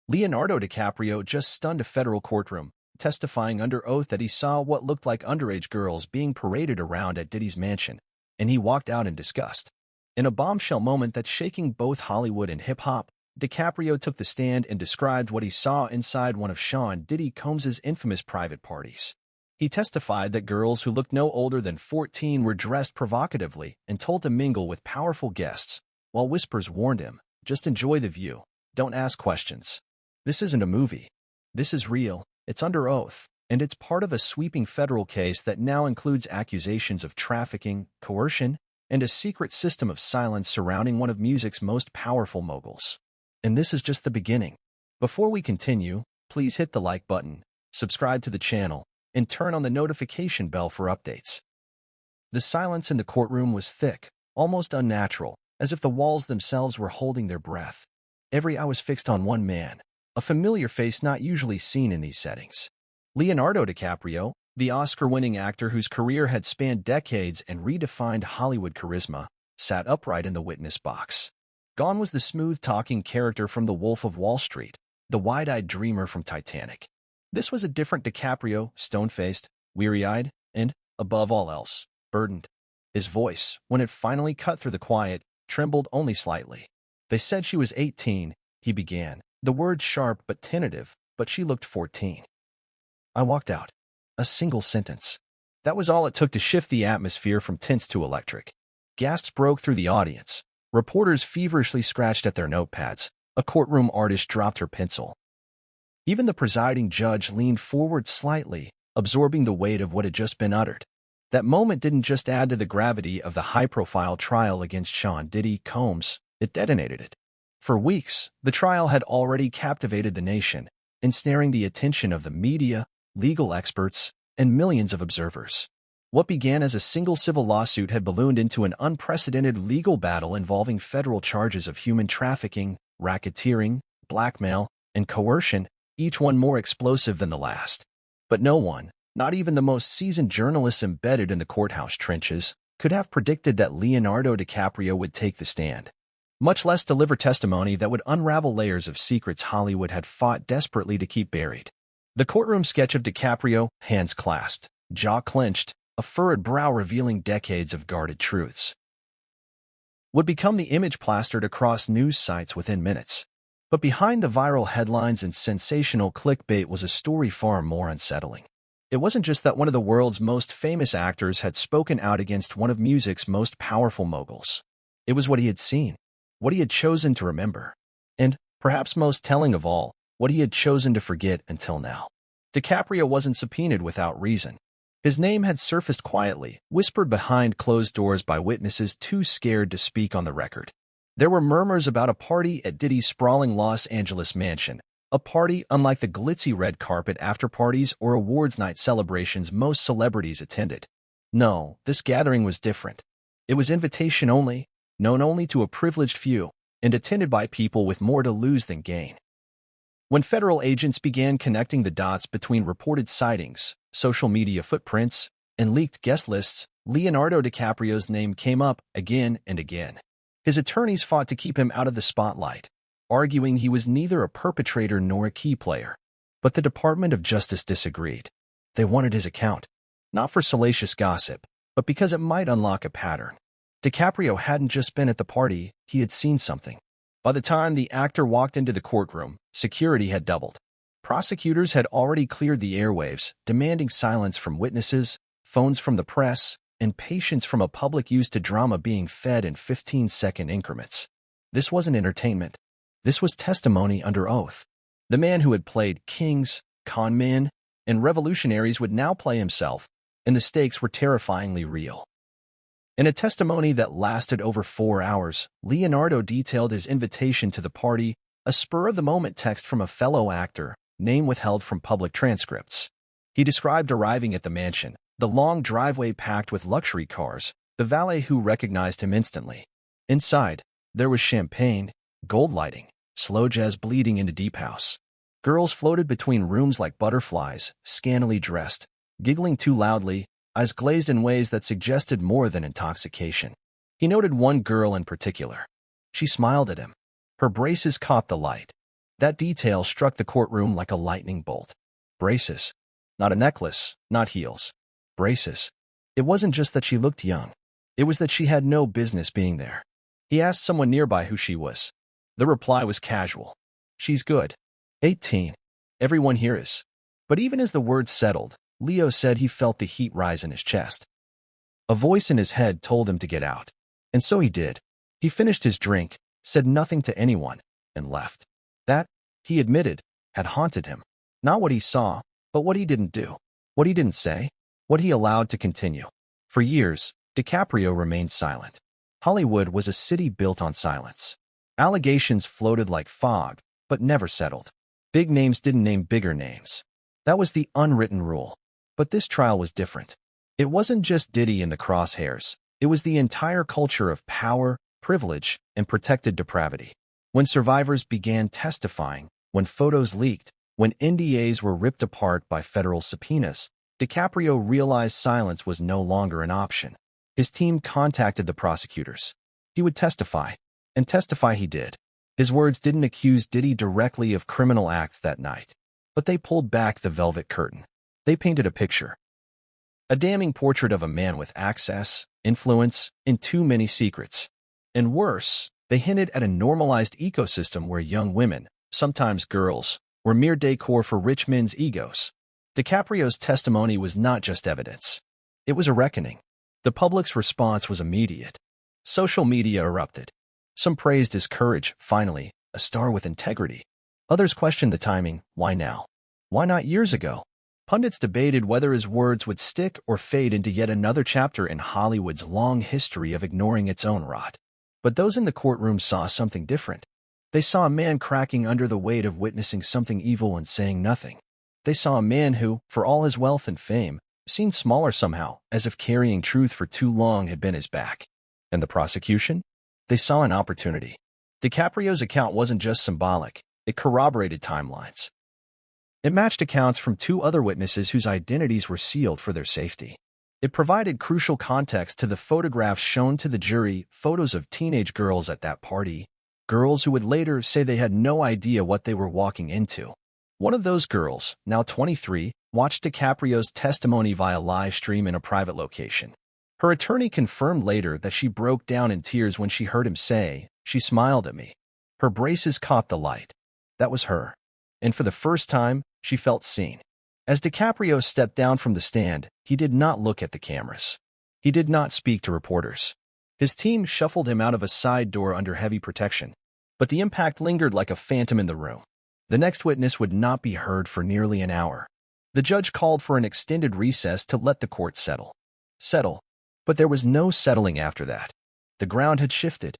Leonardo DiCaprio just stunned a federal courtroom, testifying under oath that he saw what looked like underage girls being paraded around at Diddy's mansion, and he walked out in disgust. In a bombshell moment that's shaking both Hollywood and hip-hop, DiCaprio took the stand and described what he saw inside one of Sean Diddy Combs' infamous private parties. He testified that girls who looked no older than 14 were dressed provocatively and told to mingle with powerful guests, while whispers warned him, "Just enjoy the view. Don't ask questions. This isn't a movie. This is real, it's under oath, and it's part of a sweeping federal case that now includes accusations of trafficking, coercion, and a secret system of silence surrounding one of music's most powerful moguls. And this is just the beginning. Before we continue, please hit the like button, subscribe to the channel, and turn on the notification bell for updates." The silence in the courtroom was thick, almost unnatural, as if the walls themselves were holding their breath. Every eye was fixed on one man, a familiar face not usually seen in these settings. Leonardo DiCaprio, the Oscar-winning actor whose career had spanned decades and redefined Hollywood charisma, sat upright in the witness box. Gone was the smooth-talking character from The Wolf of Wall Street, the wide-eyed dreamer from Titanic. This was a different DiCaprio, stone-faced, weary-eyed, and, above all else, burdened. His voice, when it finally cut through the quiet, trembled only slightly. "They said she was 18, he began, the words sharp but tentative, but she looked 14. I walked out. A single sentence. That was all it took to shift the atmosphere from tense to electric. Gasps broke through the audience. Reporters feverishly scratched at their notepads. A courtroom artist dropped her pencil. Even the presiding judge leaned forward slightly, absorbing the weight of what had just been uttered. That moment didn't just add to the gravity of the high-profile trial against Sean Diddy Combs, it detonated it. For weeks, the trial had already captivated the nation, ensnaring the attention of the media, legal experts, and millions of observers. What began as a single civil lawsuit had ballooned into an unprecedented legal battle involving federal charges of human trafficking, racketeering, blackmail, and coercion, each one more explosive than the last. But no one, not even the most seasoned journalists embedded in the courthouse trenches, could have predicted that Leonardo DiCaprio would take the stand, much less deliver testimony that would unravel layers of secrets Hollywood had fought desperately to keep buried. The courtroom sketch of DiCaprio, hands clasped, jaw clenched, a furrowed brow revealing decades of guarded truths, would become the image plastered across news sites within minutes. But behind the viral headlines and sensational clickbait was a story far more unsettling. It wasn't just that one of the world's most famous actors had spoken out against one of music's most powerful moguls. It was what he had seen, what he had chosen to remember, and, perhaps most telling of all, what he had chosen to forget until now. DiCaprio wasn't subpoenaed without reason. His name had surfaced quietly, whispered behind closed doors by witnesses too scared to speak on the record. There were murmurs about a party at Diddy's sprawling Los Angeles mansion, a party unlike the glitzy red carpet after-parties or awards night celebrations most celebrities attended. No, this gathering was different. It was invitation only, known only to a privileged few, and attended by people with more to lose than gain. When federal agents began connecting the dots between reported sightings, social media footprints, and leaked guest lists, Leonardo DiCaprio's name came up again and again. His attorneys fought to keep him out of the spotlight, arguing he was neither a perpetrator nor a key player. But the Department of Justice disagreed. They wanted his account, not for salacious gossip, but because it might unlock a pattern. DiCaprio hadn't just been at the party, he had seen something. By the time the actor walked into the courtroom, security had doubled. Prosecutors had already cleared the airwaves, demanding silence from witnesses, phones from the press, and patience from a public used to drama being fed in 15-second increments. This wasn't entertainment. This was testimony under oath. The man who had played kings, con men, and revolutionaries would now play himself, and the stakes were terrifyingly real. In a testimony that lasted over 4 hours, Leonardo detailed his invitation to the party, a spur-of-the-moment text from a fellow actor, name withheld from public transcripts. He described arriving at the mansion, the long driveway packed with luxury cars, the valet who recognized him instantly. Inside, there was champagne, gold lighting, slow jazz bleeding into deep house. Girls floated between rooms like butterflies, scantily dressed, giggling too loudly, eyes glazed in ways that suggested more than intoxication. He noted one girl in particular. She smiled at him. Her braces caught the light. That detail struck the courtroom like a lightning bolt. Braces. Not a necklace, not heels. Braces. It wasn't just that she looked young. It was that she had no business being there. He asked someone nearby who she was. The reply was casual. She's good. 18. Everyone here is. But even as the words settled, Leo said he felt the heat rise in his chest. A voice in his head told him to get out. And so he did. He finished his drink, said nothing to anyone, and left. That, he admitted, had haunted him. Not what he saw, but what he didn't do. What he didn't say. What he allowed to continue. For years, Dicaprio remained silent. Hollywood was a city built on silence. Allegations floated like fog, but never settled. Big names didn't name bigger names. That was the unwritten rule. But this trial was different. It wasn't just Diddy in the crosshairs. It was the entire culture of power, privilege, and protected depravity. When survivors began testifying, when photos leaked, when NDAs were ripped apart by federal subpoenas, Dicaprio realized silence was no longer an option. His team contacted the prosecutors. He would testify, and testify he did. His words didn't accuse Diddy directly of criminal acts that night, but they pulled back the velvet curtain. They painted a picture. A damning portrait of a man with access, influence, and too many secrets. And worse, they hinted at a normalized ecosystem where young women, sometimes girls, were mere decor for rich men's egos. Dicaprio's testimony was not just evidence. It was a reckoning. The public's response was immediate. Social media erupted. Some praised his courage, finally, a star with integrity. Others questioned the timing. Why now? Why not years ago? Pundits debated whether his words would stick or fade into yet another chapter in Hollywood's long history of ignoring its own rot. But those in the courtroom saw something different. They saw a man cracking under the weight of witnessing something evil and saying nothing. They saw a man who, for all his wealth and fame, seemed smaller somehow, as if carrying truth for too long had been his back. And the prosecution? They saw an opportunity. Dicaprio's account wasn't just symbolic, it corroborated timelines. It matched accounts from two other witnesses whose identities were sealed for their safety. It provided crucial context to the photographs shown to the jury, photos of teenage girls at that party, girls who would later say they had no idea what they were walking into. One of those girls, now 23, watched Dicaprio's testimony via live stream in a private location. Her attorney confirmed later that she broke down in tears when she heard him say, "She smiled at me. Her braces caught the light." That was her. And for the first time, she felt seen. As Dicaprio stepped down from the stand, he did not look at the cameras. He did not speak to reporters. His team shuffled him out of a side door under heavy protection. But the impact lingered like a phantom in the room. The next witness would not be heard for nearly an hour. The judge called for an extended recess to let the court settle. But there was no settling after that. The ground had shifted.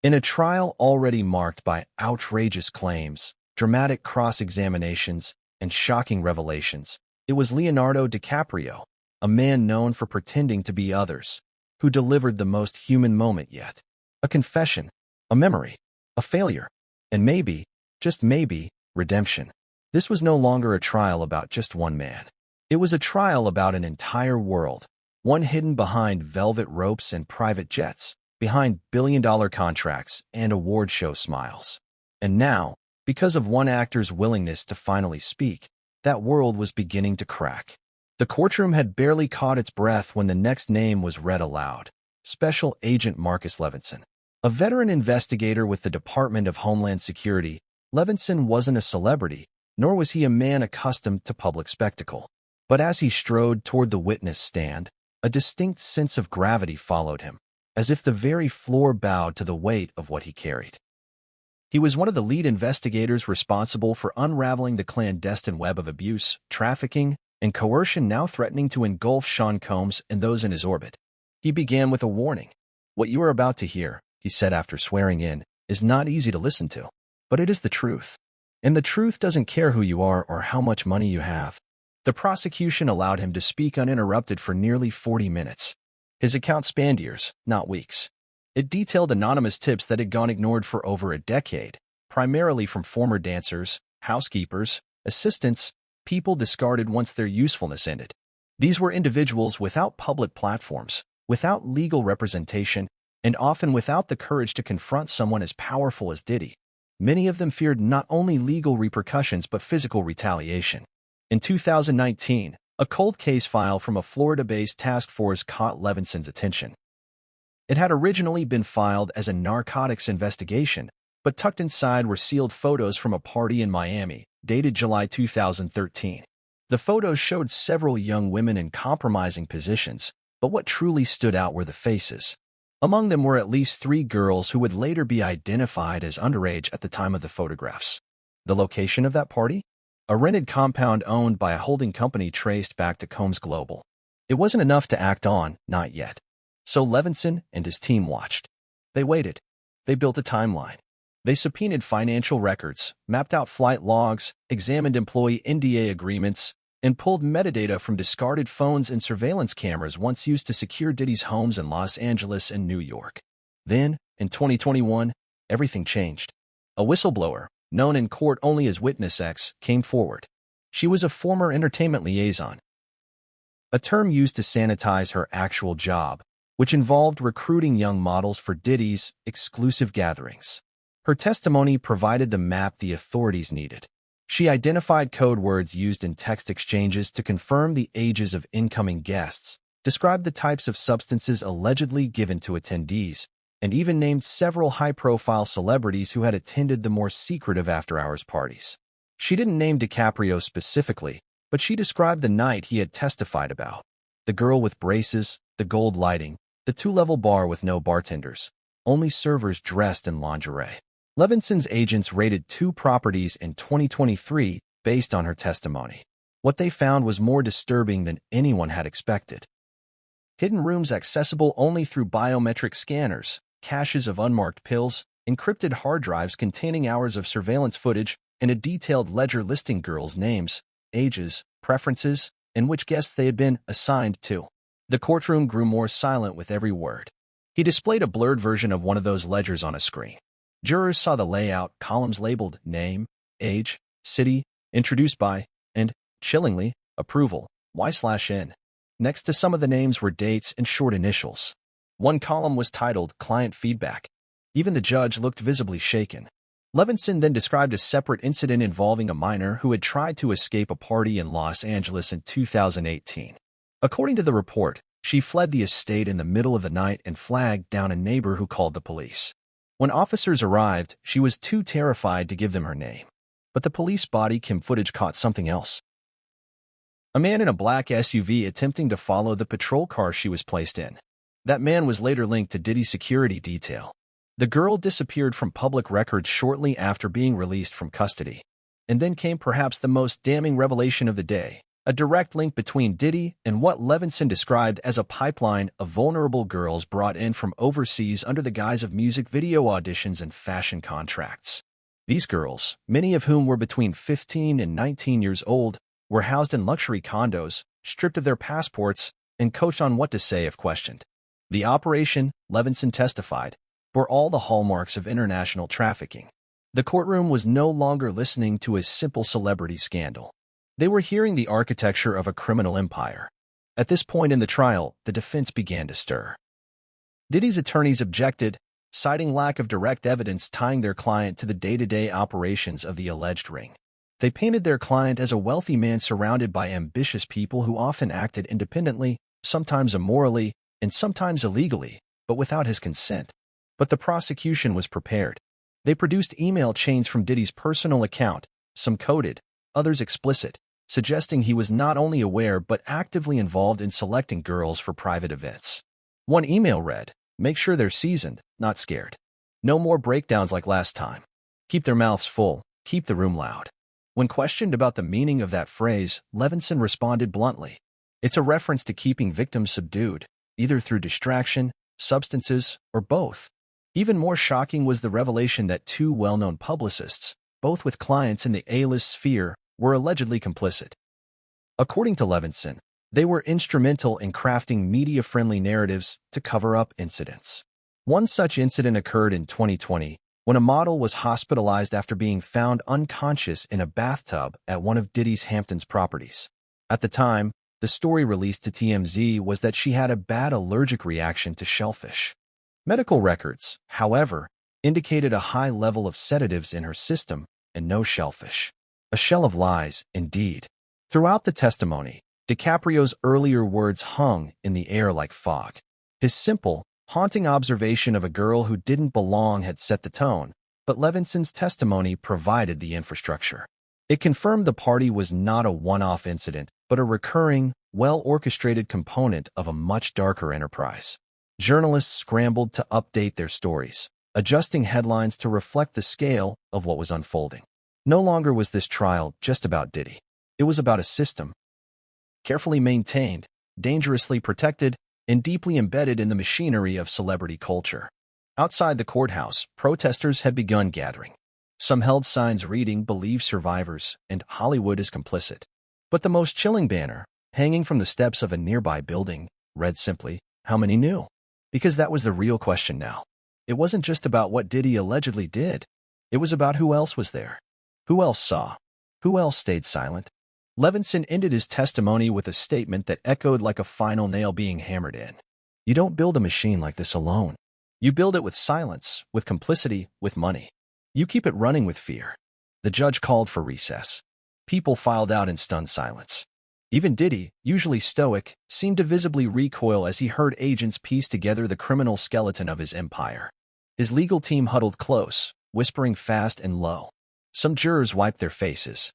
In a trial already marked by outrageous claims, dramatic cross-examinations, and shocking revelations, it was Leonardo DiCaprio, a man known for pretending to be others, who delivered the most human moment yet. A confession, a memory, a failure, and maybe, just maybe, redemption. This was no longer a trial about just one man. It was a trial about an entire world, one hidden behind velvet ropes and private jets, behind billion-dollar contracts and award show smiles. And now, because of one actor's willingness to finally speak, that world was beginning to crack. The courtroom had barely caught its breath when the next name was read aloud. Special Agent Marcus Levinson. A veteran investigator with the Department of Homeland Security, Levinson wasn't a celebrity, nor was he a man accustomed to public spectacle. But as he strode toward the witness stand, a distinct sense of gravity followed him, as if the very floor bowed to the weight of what he carried. He was one of the lead investigators responsible for unraveling the clandestine web of abuse, trafficking, and coercion now threatening to engulf Sean Combs and those in his orbit. He began with a warning. "What you are about to hear," he said after swearing in, "is not easy to listen to. But it is the truth. And the truth doesn't care who you are or how much money you have." The prosecution allowed him to speak uninterrupted for nearly 40 minutes. His account spanned years, not weeks. It detailed anonymous tips that had gone ignored for over a decade, primarily from former dancers, housekeepers, assistants, people discarded once their usefulness ended. These were individuals without public platforms, without legal representation, and often without the courage to confront someone as powerful as Diddy. Many of them feared not only legal repercussions but physical retaliation. In 2019, a cold case file from a Florida-based task force caught Levinson's attention. It had originally been filed as a narcotics investigation, but tucked inside were sealed photos from a party in Miami, dated July 2013. The photos showed several young women in compromising positions, but what truly stood out were the faces. Among them were at least 3 girls who would later be identified as underage at the time of the photographs. The location of that party? A rented compound owned by a holding company traced back to Combs Global. It wasn't enough to act on, not yet. So Levinson and his team watched. They waited. They built a timeline. They subpoenaed financial records, mapped out flight logs, examined employee NDA agreements, and pulled metadata from discarded phones and surveillance cameras once used to secure Diddy's homes in Los Angeles and New York. Then, in 2021, everything changed. A whistleblower, known in court only as Witness X, came forward. She was a former entertainment liaison, a term used to sanitize her actual job, which involved recruiting young models for Diddy's exclusive gatherings. Her testimony provided the map the authorities needed. She identified code words used in text exchanges to confirm the ages of incoming guests, described the types of substances allegedly given to attendees, and even named several high-profile celebrities who had attended the more secretive after-hours parties. She didn't name Dicaprio specifically, but she described the night he had testified about. The girl with braces, the gold lighting, the 2-level bar with no bartenders, only servers dressed in lingerie. Levinson's agents raided 2 properties in 2023 based on her testimony. What they found was more disturbing than anyone had expected. Hidden rooms accessible only through biometric scanners, caches of unmarked pills, encrypted hard drives containing hours of surveillance footage, and a detailed ledger listing girls' names, ages, preferences, and which guests they had been assigned to. The courtroom grew more silent with every word. He displayed a blurred version of one of those ledgers on a screen. Jurors saw the layout, columns labeled name, age, city, introduced by, and, chillingly, approval, Y/N. Next to some of the names were dates and short initials. One column was titled Client Feedback. Even the judge looked visibly shaken. Levinson then described a separate incident involving a minor who had tried to escape a party in Los Angeles in 2018. According to the report, she fled the estate in the middle of the night and flagged down a neighbor who called the police. When officers arrived, she was too terrified to give them her name. But the police body cam footage caught something else. A man in a black SUV attempting to follow the patrol car she was placed in. That man was later linked to Diddy's security detail. The girl disappeared from public records shortly after being released from custody. And then came perhaps the most damning revelation of the day, a direct link between Diddy and what Levinson described as a pipeline of vulnerable girls brought in from overseas under the guise of music video auditions and fashion contracts. These girls, many of whom were between 15 and 19 years old, were housed in luxury condos, stripped of their passports, and coached on what to say if questioned. The operation, Levinson testified, bore all the hallmarks of international trafficking. The courtroom was no longer listening to a simple celebrity scandal. They were hearing the architecture of a criminal empire. At this point in the trial, the defense began to stir. Diddy's attorneys objected, citing lack of direct evidence tying their client to the day-to-day operations of the alleged ring. They painted their client as a wealthy man surrounded by ambitious people who often acted independently, sometimes immorally, and sometimes illegally, but without his consent. But the prosecution was prepared. They produced email chains from Diddy's personal account, some coded, others explicit, suggesting he was not only aware but actively involved in selecting girls for private events. One email read, "Make sure they're seasoned, not scared. No more breakdowns like last time. Keep their mouths full, keep the room loud." When questioned about the meaning of that phrase, Levinson responded bluntly. It's a reference to keeping victims subdued, either through distraction, substances, or both. Even more shocking was the revelation that 2 well-known publicists, both with clients in the A-list sphere, were allegedly complicit. According to Levinson, they were instrumental in crafting media-friendly narratives to cover up incidents. One such incident occurred in 2020 when a model was hospitalized after being found unconscious in a bathtub at one of Diddy's Hamptons properties. At the time, the story released to TMZ was that she had a bad allergic reaction to shellfish. Medical records, however, indicated a high level of sedatives in her system and no shellfish. A shell of lies, indeed. Throughout the testimony, Dicaprio's earlier words hung in the air like fog. His simple, haunting observation of a girl who didn't belong had set the tone, but Levinson's testimony provided the infrastructure. It confirmed the party was not a one-off incident, but a recurring, well-orchestrated component of a much darker enterprise. Journalists scrambled to update their stories, adjusting headlines to reflect the scale of what was unfolding. No longer was this trial just about Diddy. It was about a system, carefully maintained, dangerously protected, and deeply embedded in the machinery of celebrity culture. Outside the courthouse, protesters had begun gathering. Some held signs reading "Believe Survivors" and "Hollywood is complicit." But the most chilling banner, hanging from the steps of a nearby building, read simply, "How many knew?" Because that was the real question now. It wasn't just about what Diddy allegedly did. It was about who else was there. Who else saw? Who else stayed silent? Levinson ended his testimony with a statement that echoed like a final nail being hammered in. You don't build a machine like this alone. You build it with silence, with complicity, with money. You keep it running with fear. The judge called for recess. People filed out in stunned silence. Even Diddy, usually stoic, seemed to visibly recoil as he heard agents piece together the criminal skeleton of his empire. His legal team huddled close, whispering fast and low. Some jurors wiped their faces.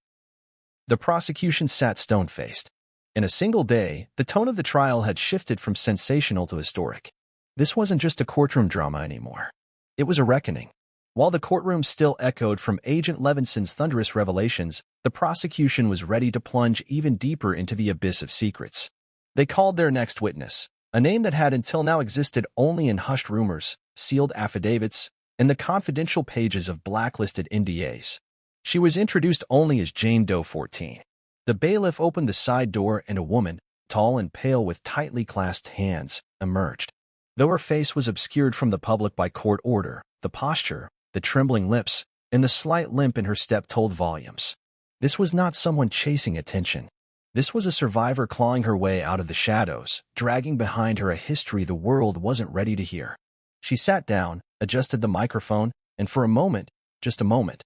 The prosecution sat stone-faced. In a single day, the tone of the trial had shifted from sensational to historic. This wasn't just a courtroom drama anymore. It was a reckoning. While the courtroom still echoed from Agent Levinson's thunderous revelations, the prosecution was ready to plunge even deeper into the abyss of secrets. They called their next witness, a name that had until now existed only in hushed rumors, sealed affidavits, and the confidential pages of blacklisted NDAs. She was introduced only as Jane Doe 14. The bailiff opened the side door and a woman, tall and pale with tightly clasped hands, emerged. Though her face was obscured from the public by court order, the posture, the trembling lips, and the slight limp in her step told volumes. This was not someone chasing attention. This was a survivor clawing her way out of the shadows, dragging behind her a history the world wasn't ready to hear. She sat down, adjusted the microphone, and for a moment, just a moment,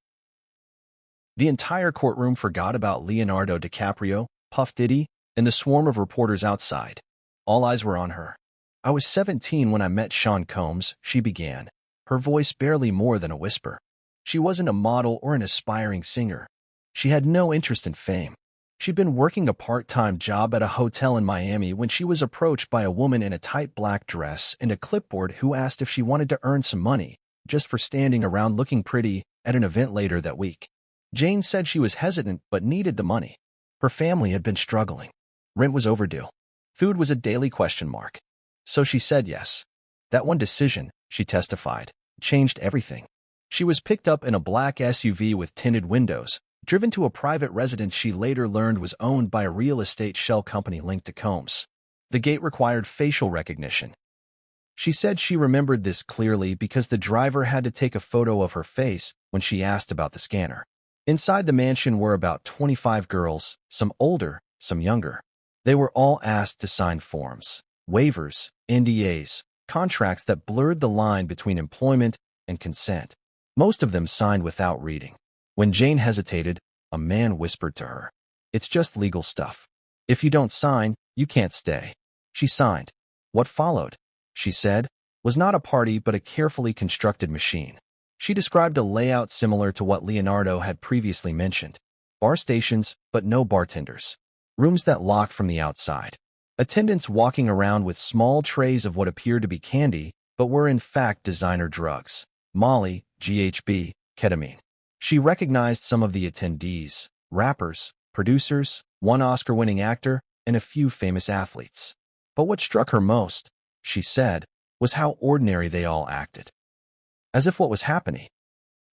the entire courtroom forgot about Leonardo DiCaprio, Puff Diddy, and the swarm of reporters outside. All eyes were on her. I was 17 when I met Sean Combs, she began, her voice barely more than a whisper. She wasn't a model or an aspiring singer. She had no interest in fame. She'd been working a part-time job at a hotel in Miami when she was approached by a woman in a tight black dress and a clipboard who asked if she wanted to earn some money, just for standing around looking pretty, at an event later that week. Jane said she was hesitant but needed the money. Her family had been struggling. Rent was overdue. Food was a daily question mark. So she said yes. That one decision, she testified, changed everything. She was picked up in a black SUV with tinted windows, driven to a private residence she later learned was owned by a real estate shell company linked to Combs. The gate required facial recognition. She said she remembered this clearly because the driver had to take a photo of her face when she asked about the scanner. Inside the mansion were about 25 girls, some older, some younger. They were all asked to sign forms, waivers, NDAs, contracts that blurred the line between employment and consent. Most of them signed without reading. When Jane hesitated, a man whispered to her, "It's just legal stuff. If you don't sign, you can't stay." She signed. What followed, she said, was not a party but a carefully constructed machine. She described a layout similar to what Leonardo had previously mentioned. Bar stations, but no bartenders. Rooms that locked from the outside. Attendants walking around with small trays of what appeared to be candy, but were in fact designer drugs. Molly, GHB, ketamine. She recognized some of the attendees, rappers, producers, one Oscar-winning actor, and a few famous athletes. But what struck her most, she said, was how ordinary they all acted. As if what was happening.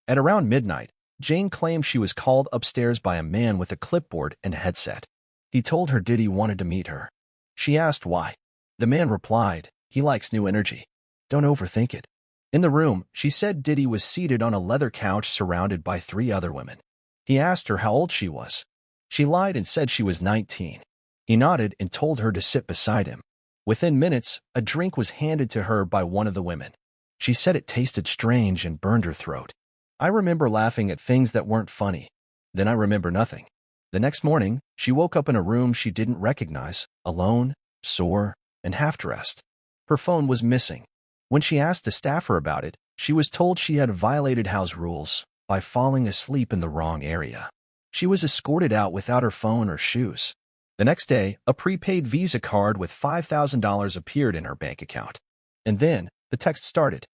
At around midnight, Jane claimed she was called upstairs by a man with a clipboard and headset. He told her Diddy wanted to meet her. She asked why. The man replied, "He likes new energy. Don't overthink it." In the room, she said Diddy was seated on a leather couch surrounded by 3 other women. He asked her how old she was. She lied and said she was 19. He nodded and told her to sit beside him. Within minutes, a drink was handed to her by one of the women. She said it tasted strange and burned her throat. I remember laughing at things that weren't funny. Then I remember nothing. The next morning, she woke up in a room she didn't recognize, alone, sore, and half-dressed. Her phone was missing. When she asked a staffer about it, she was told she had violated house rules by falling asleep in the wrong area. She was escorted out without her phone or shoes. The next day, a prepaid Visa card with $5,000 appeared in her bank account. And then, the text started.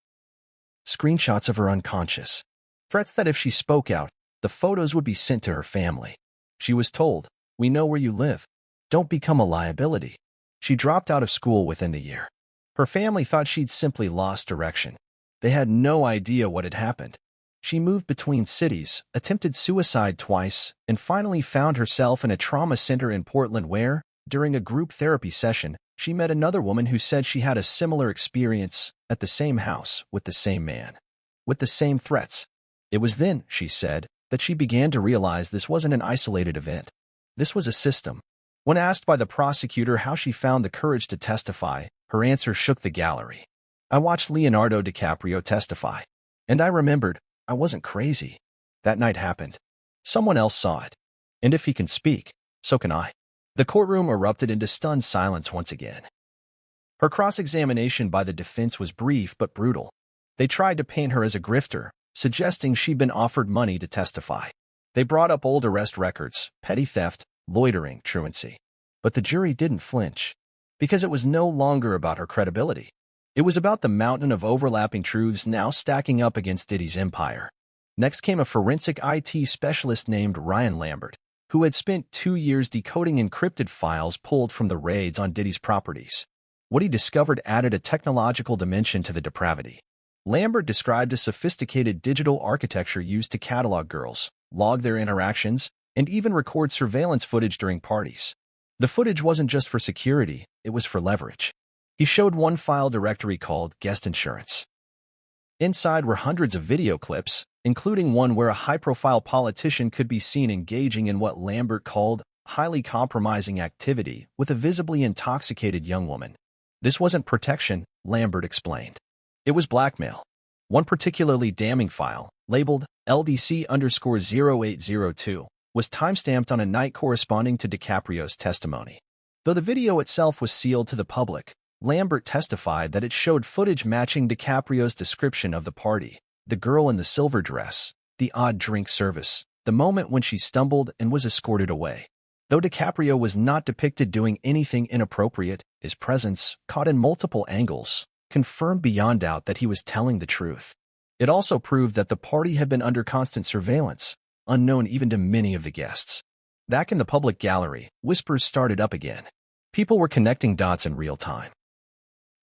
Screenshots of her unconscious. Threats that if she spoke out, the photos would be sent to her family. She was told, "We know where you live. Don't become a liability." She dropped out of school within the year. Her family thought she'd simply lost direction. They had no idea what had happened. She moved between cities, attempted suicide twice, and finally found herself in a trauma center in Portland where, during a group therapy session, she met another woman who said she had a similar experience at the same house with the same man, with the same threats. It was then, she said, that she began to realize this wasn't an isolated event. This was a system. When asked by the prosecutor how she found the courage to testify, her answer shook the gallery. I watched Leonardo Dicaprio testify, and I remembered, I wasn't crazy. That night happened. Someone else saw it. And if he can speak, so can I. The courtroom erupted into stunned silence once again. Her cross-examination by the defense was brief but brutal. They tried to paint her as a grifter, suggesting she'd been offered money to testify. They brought up old arrest records, petty theft, loitering, truancy. But the jury didn't flinch, because it was no longer about her credibility. It was about the mountain of overlapping truths now stacking up against Diddy's empire. Next came a forensic IT specialist named Ryan Lambert, who had spent 2 years decoding encrypted files pulled from the raids on Diddy's properties. What he discovered added a technological dimension to the depravity. Lambert described a sophisticated digital architecture used to catalog girls, log their interactions, and even record surveillance footage during parties. The footage wasn't just for security, it was for leverage. He showed one file directory called Guest Insurance. Inside were hundreds of video clips, including one where a high-profile politician could be seen engaging in what Lambert called highly compromising activity with a visibly intoxicated young woman. This wasn't protection, Lambert explained. It was blackmail. One particularly damning file, labeled LDC_0802, was timestamped on a night corresponding to Dicaprio's testimony. Though the video itself was sealed to the public, Lambert testified that it showed footage matching Dicaprio's description of the party, the girl in the silver dress, the odd drink service, the moment when she stumbled and was escorted away. Though Dicaprio was not depicted doing anything inappropriate, his presence, caught in multiple angles, confirmed beyond doubt that he was telling the truth. It also proved that the party had been under constant surveillance, unknown even to many of the guests. Back in the public gallery, whispers started up again. People were connecting dots in real time.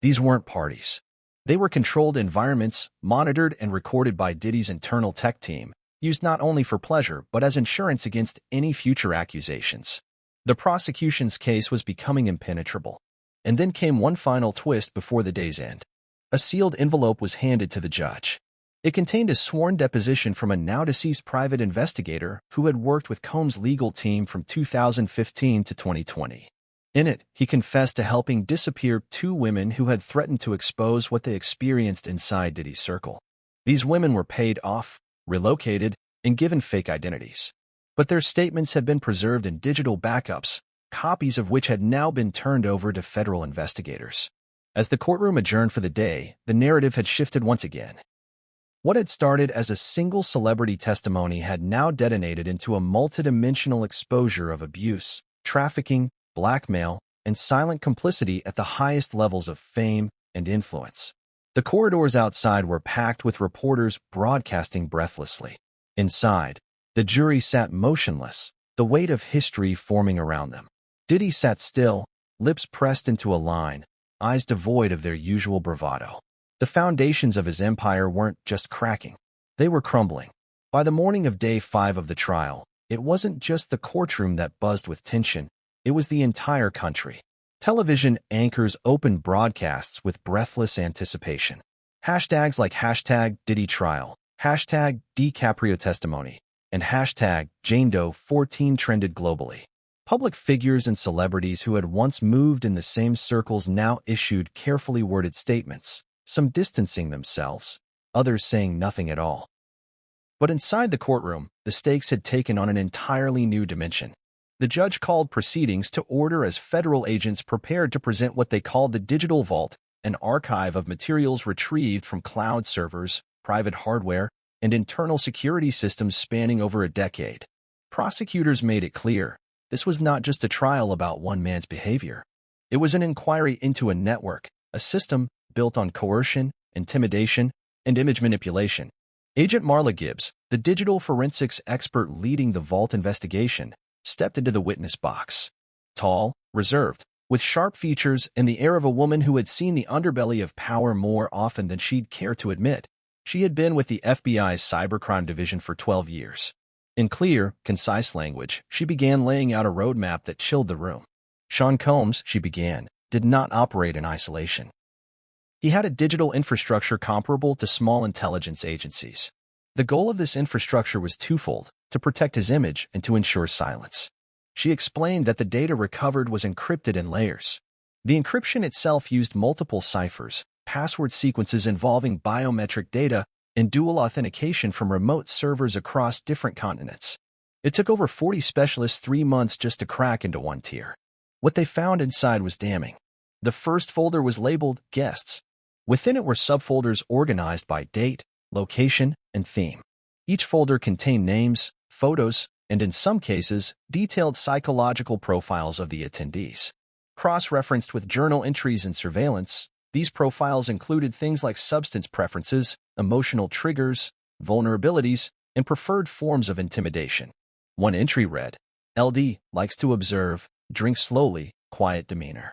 These weren't parties. They were controlled environments, monitored and recorded by Diddy's internal tech team, used not only for pleasure but as insurance against any future accusations. The prosecution's case was becoming impenetrable. And then came one final twist before the day's end. A sealed envelope was handed to the judge. It contained a sworn deposition from a now-deceased private investigator who had worked with Combs' legal team from 2015 to 2020. In it, he confessed to helping disappear 2 women who had threatened to expose what they experienced inside Diddy's circle. These women were paid off, relocated, and given fake identities. But their statements had been preserved in digital backups, copies of which had now been turned over to federal investigators. As the courtroom adjourned for the day, the narrative had shifted once again. What had started as a single celebrity testimony had now detonated into a multidimensional exposure of abuse, trafficking, blackmail, and silent complicity at the highest levels of fame and influence. The corridors outside were packed with reporters broadcasting breathlessly. Inside, the jury sat motionless, the weight of history forming around them. Diddy sat still, lips pressed into a line, eyes devoid of their usual bravado. The foundations of his empire weren't just cracking, they were crumbling. By the morning of day 5 of the trial, it wasn't just the courtroom that buzzed with tension, it was the entire country. Television anchors opened broadcasts with breathless anticipation. Hashtags like #DiddyTrial, #Dicaprio testimony, and #JaneDoe14 trended globally. Public figures and celebrities who had once moved in the same circles now issued carefully worded statements, some distancing themselves, others saying nothing at all. But inside the courtroom, the stakes had taken on an entirely new dimension. The judge called proceedings to order as federal agents prepared to present what they called the digital vault, an archive of materials retrieved from cloud servers, private hardware, and internal security systems spanning over a decade. Prosecutors made it clear this was not just a trial about one man's behavior. It was an inquiry into a network, a system built on coercion, intimidation, and image manipulation. Agent Marla Gibbs, the digital forensics expert leading the vault investigation, stepped into the witness box. Tall, reserved, with sharp features and the air of a woman who had seen the underbelly of power more often than she'd care to admit. She had been with the FBI's cybercrime division for 12 years. In clear, concise language, she began laying out a roadmap that chilled the room. Sean Combs, she began, did not operate in isolation. He had a digital infrastructure comparable to small intelligence agencies. The goal of this infrastructure was twofold: to protect his image and to ensure silence. She explained that the data recovered was encrypted in layers. The encryption itself used multiple ciphers, password sequences involving biometric data, and dual authentication from remote servers across different continents. It took over 40 specialists 3 months just to crack into one tier. What they found inside was damning. The first folder was labeled Guests. Within it were subfolders organized by date, location, and theme. Each folder contained names, photos, and in some cases, detailed psychological profiles of the attendees. Cross-referenced with journal entries and surveillance, these profiles included things like substance preferences, emotional triggers, vulnerabilities, and preferred forms of intimidation. One entry read, "LD likes to observe, drink slowly, quiet demeanor.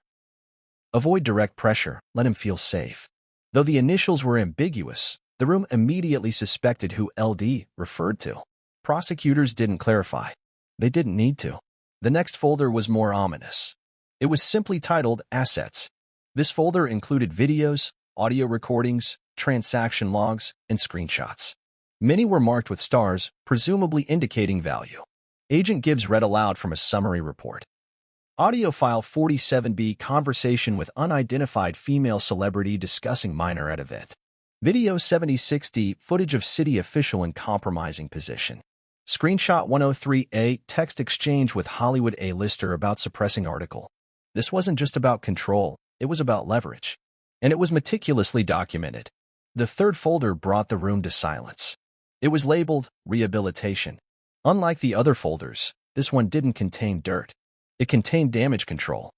Avoid direct pressure, let him feel safe." Though the initials were ambiguous, the room immediately suspected who LD referred to. Prosecutors didn't clarify. They didn't need to. The next folder was more ominous. It was simply titled Assets. This folder included videos, audio recordings, transaction logs, and screenshots. Many were marked with stars, presumably indicating value. Agent Gibbs read aloud from a summary report. Audio file 47B: conversation with unidentified female celebrity discussing minor at event. Video 7060: footage of city official in compromising position. Screenshot 103A: text exchange with Hollywood A-lister about suppressing article. This wasn't just about control, it was about leverage. And it was meticulously documented. The third folder brought the room to silence. It was labeled Rehabilitation. Unlike the other folders, this one didn't contain dirt. It contained damage control.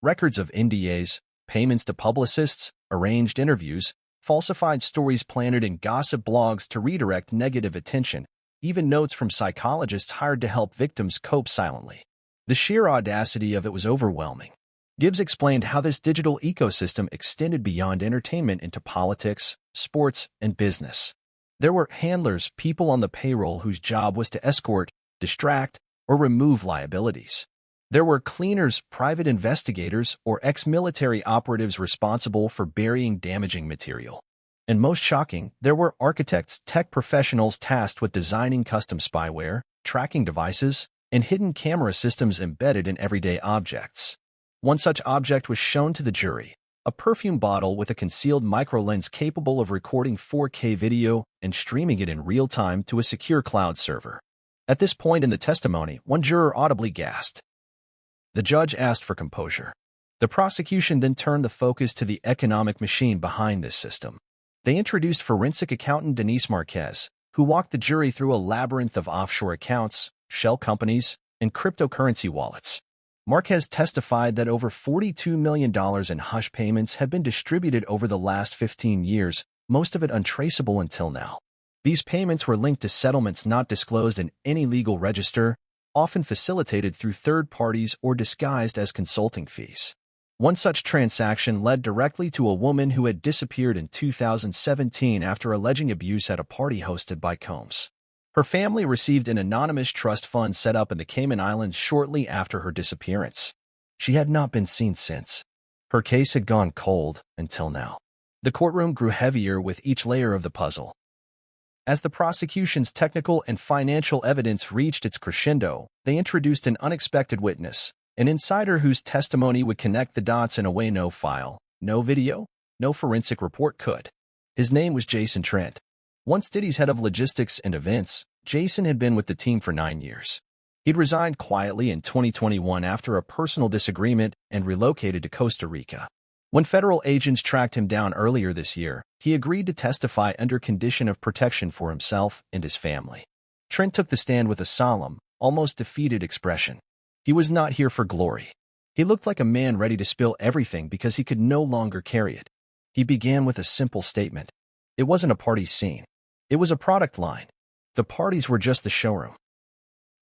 Records of NDAs, payments to publicists, arranged interviews, falsified stories planted in gossip blogs to redirect negative attention, even notes from psychologists hired to help victims cope silently. The sheer audacity of it was overwhelming. Gibbs explained how this digital ecosystem extended beyond entertainment into politics, sports, and business. There were handlers, people on the payroll whose job was to escort, distract, or remove liabilities. There were cleaners, private investigators, or ex-military operatives responsible for burying damaging material. And most shocking, there were architects, tech professionals tasked with designing custom spyware, tracking devices, and hidden camera systems embedded in everyday objects. One such object was shown to the jury: a perfume bottle with a concealed microlens capable of recording 4K video and streaming it in real time to a secure cloud server. At this point in the testimony, one juror audibly gasped. The judge asked for composure. The prosecution then turned the focus to the economic machine behind this system. They introduced forensic accountant Denise Marquez, who walked the jury through a labyrinth of offshore accounts, shell companies, and cryptocurrency wallets. Marquez testified that over $42 million in hush payments had been distributed over the last 15 years, most of it untraceable until now. These payments were linked to settlements not disclosed in any legal register, often facilitated through third parties or disguised as consulting fees. One such transaction led directly to a woman who had disappeared in 2017 after alleging abuse at a party hosted by Combs. Her family received an anonymous trust fund set up in the Cayman Islands shortly after her disappearance. She had not been seen since. Her case had gone cold until now. The courtroom grew heavier with each layer of the puzzle. As the prosecution's technical and financial evidence reached its crescendo, they introduced an unexpected witness, an insider whose testimony would connect the dots in a way no file, no video, no forensic report could. His name was Jason Trent. Once Diddy's head of logistics and events, Jason had been with the team for 9 years. He'd resigned quietly in 2021 after a personal disagreement and relocated to Costa Rica. When federal agents tracked him down earlier this year, he agreed to testify under condition of protection for himself and his family. Trent took the stand with a solemn, almost defeated expression. He was not here for glory. He looked like a man ready to spill everything because he could no longer carry it. He began with a simple statement. It wasn't a party scene. It was a product line. The parties were just the showroom.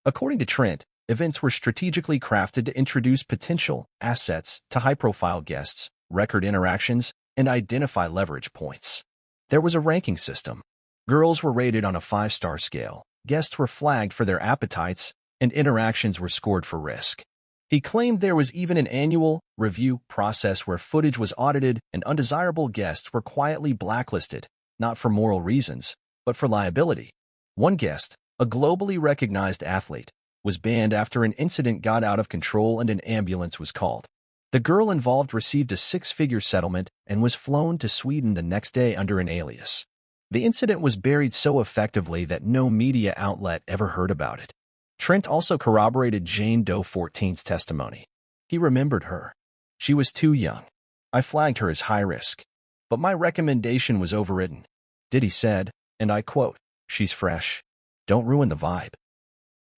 According to Trent, events were strategically crafted to introduce potential assets to high-profile guests, record interactions, and identify leverage points. There was a ranking system. Girls were rated on a 5-star scale, guests were flagged for their appetites, and interactions were scored for risk. He claimed there was even an annual review process where footage was audited and undesirable guests were quietly blacklisted, not for moral reasons, but for liability. One guest, a globally recognized athlete, was banned after an incident got out of control and an ambulance was called. The girl involved received a 6-figure settlement and was flown to Sweden the next day under an alias. The incident was buried so effectively that no media outlet ever heard about it. Trent also corroborated Jane Doe 14's testimony. He remembered her. She was too young. I flagged her as high risk. But my recommendation was overridden. Diddy said, and I quote, "She's fresh. Don't ruin the vibe."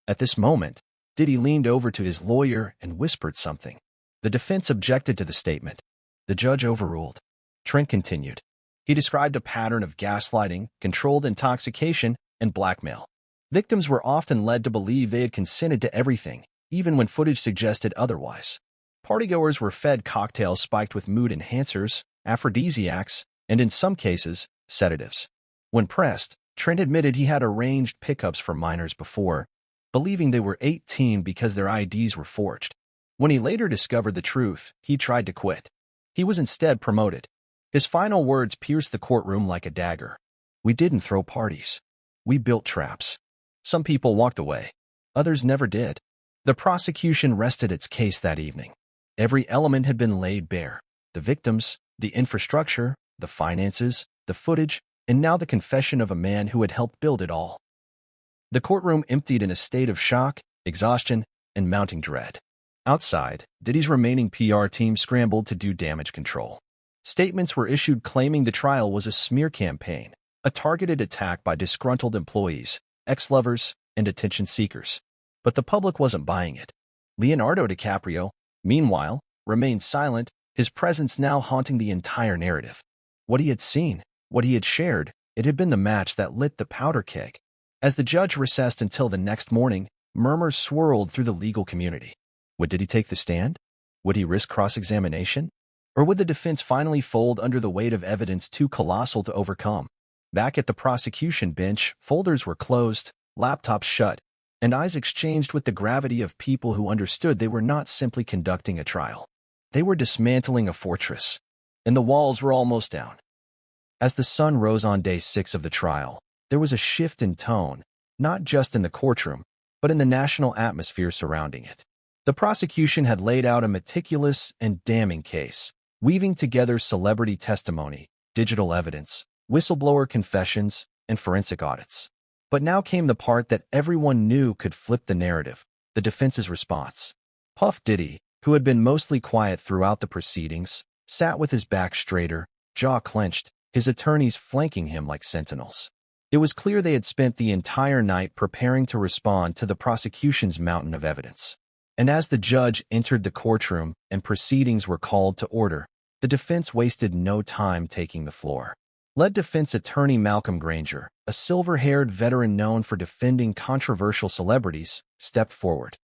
At this moment, Diddy leaned over to his lawyer and whispered something. The defense objected to the statement. The judge overruled. Trent continued. He described a pattern of gaslighting, controlled intoxication, and blackmail. Victims were often led to believe they had consented to everything, even when footage suggested otherwise. Partygoers were fed cocktails spiked with mood enhancers, aphrodisiacs, and in some cases, sedatives. When pressed, Trent admitted he had arranged pickups for minors before, believing they were 18 because their IDs were forged. When he later discovered the truth, he tried to quit. He was instead promoted. His final words pierced the courtroom like a dagger. We didn't throw parties. We built traps. Some people walked away. Others never did. The prosecution rested its case that evening. Every element had been laid bare. The victims, the infrastructure, the finances, the footage, and now the confession of a man who had helped build it all. The courtroom emptied in a state of shock, exhaustion, and mounting dread. Outside, Diddy's remaining PR team scrambled to do damage control. Statements were issued claiming the trial was a smear campaign, a targeted attack by disgruntled employees, ex-lovers, and attention seekers. But the public wasn't buying it. Leonardo Dicaprio, meanwhile, remained silent, his presence now haunting the entire narrative. What he had seen, what he had shared, it had been the match that lit the powder keg. As the judge recessed until the next morning, murmurs swirled through the legal community. Would Diddy take the stand? Would he risk cross-examination? Or would the defense finally fold under the weight of evidence too colossal to overcome? Back at the prosecution bench, folders were closed, laptops shut, and eyes exchanged with the gravity of people who understood they were not simply conducting a trial. They were dismantling a fortress, and the walls were almost down. As the sun rose on day 6 of the trial, there was a shift in tone, not just in the courtroom, but in the national atmosphere surrounding it. The prosecution had laid out a meticulous and damning case, weaving together celebrity testimony, digital evidence, whistleblower confessions, and forensic audits. But now came the part that everyone knew could flip the narrative, the defense's response. Puff Diddy, who had been mostly quiet throughout the proceedings, sat with his back straighter, jaw clenched, his attorneys flanking him like sentinels. It was clear they had spent the entire night preparing to respond to the prosecution's mountain of evidence. And as the judge entered the courtroom and proceedings were called to order, the defense wasted no time taking the floor. Lead defense attorney Malcolm Granger, a silver-haired veteran known for defending controversial celebrities, stepped forward.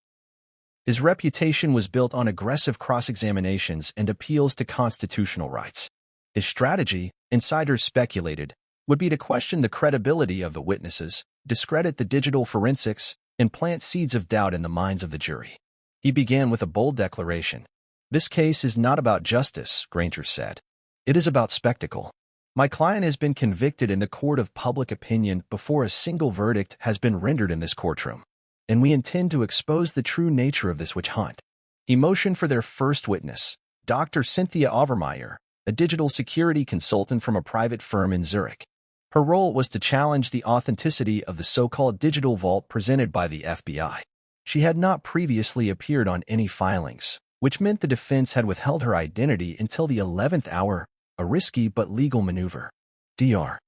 His reputation was built on aggressive cross-examinations and appeals to constitutional rights. His strategy, insiders speculated, would be to question the credibility of the witnesses, discredit the digital forensics, and plant seeds of doubt in the minds of the jury. He began with a bold declaration. This case is not about justice, Granger said. It is about spectacle. My client has been convicted in the court of public opinion before a single verdict has been rendered in this courtroom, and we intend to expose the true nature of this witch hunt. He motioned for their first witness, Dr. Cynthia Overmeyer, a digital security consultant from a private firm in Zurich. Her role was to challenge the authenticity of the so-called digital vault presented by the FBI. She had not previously appeared on any filings, which meant the defense had withheld her identity until the 11th hour, a risky but legal maneuver. Dr.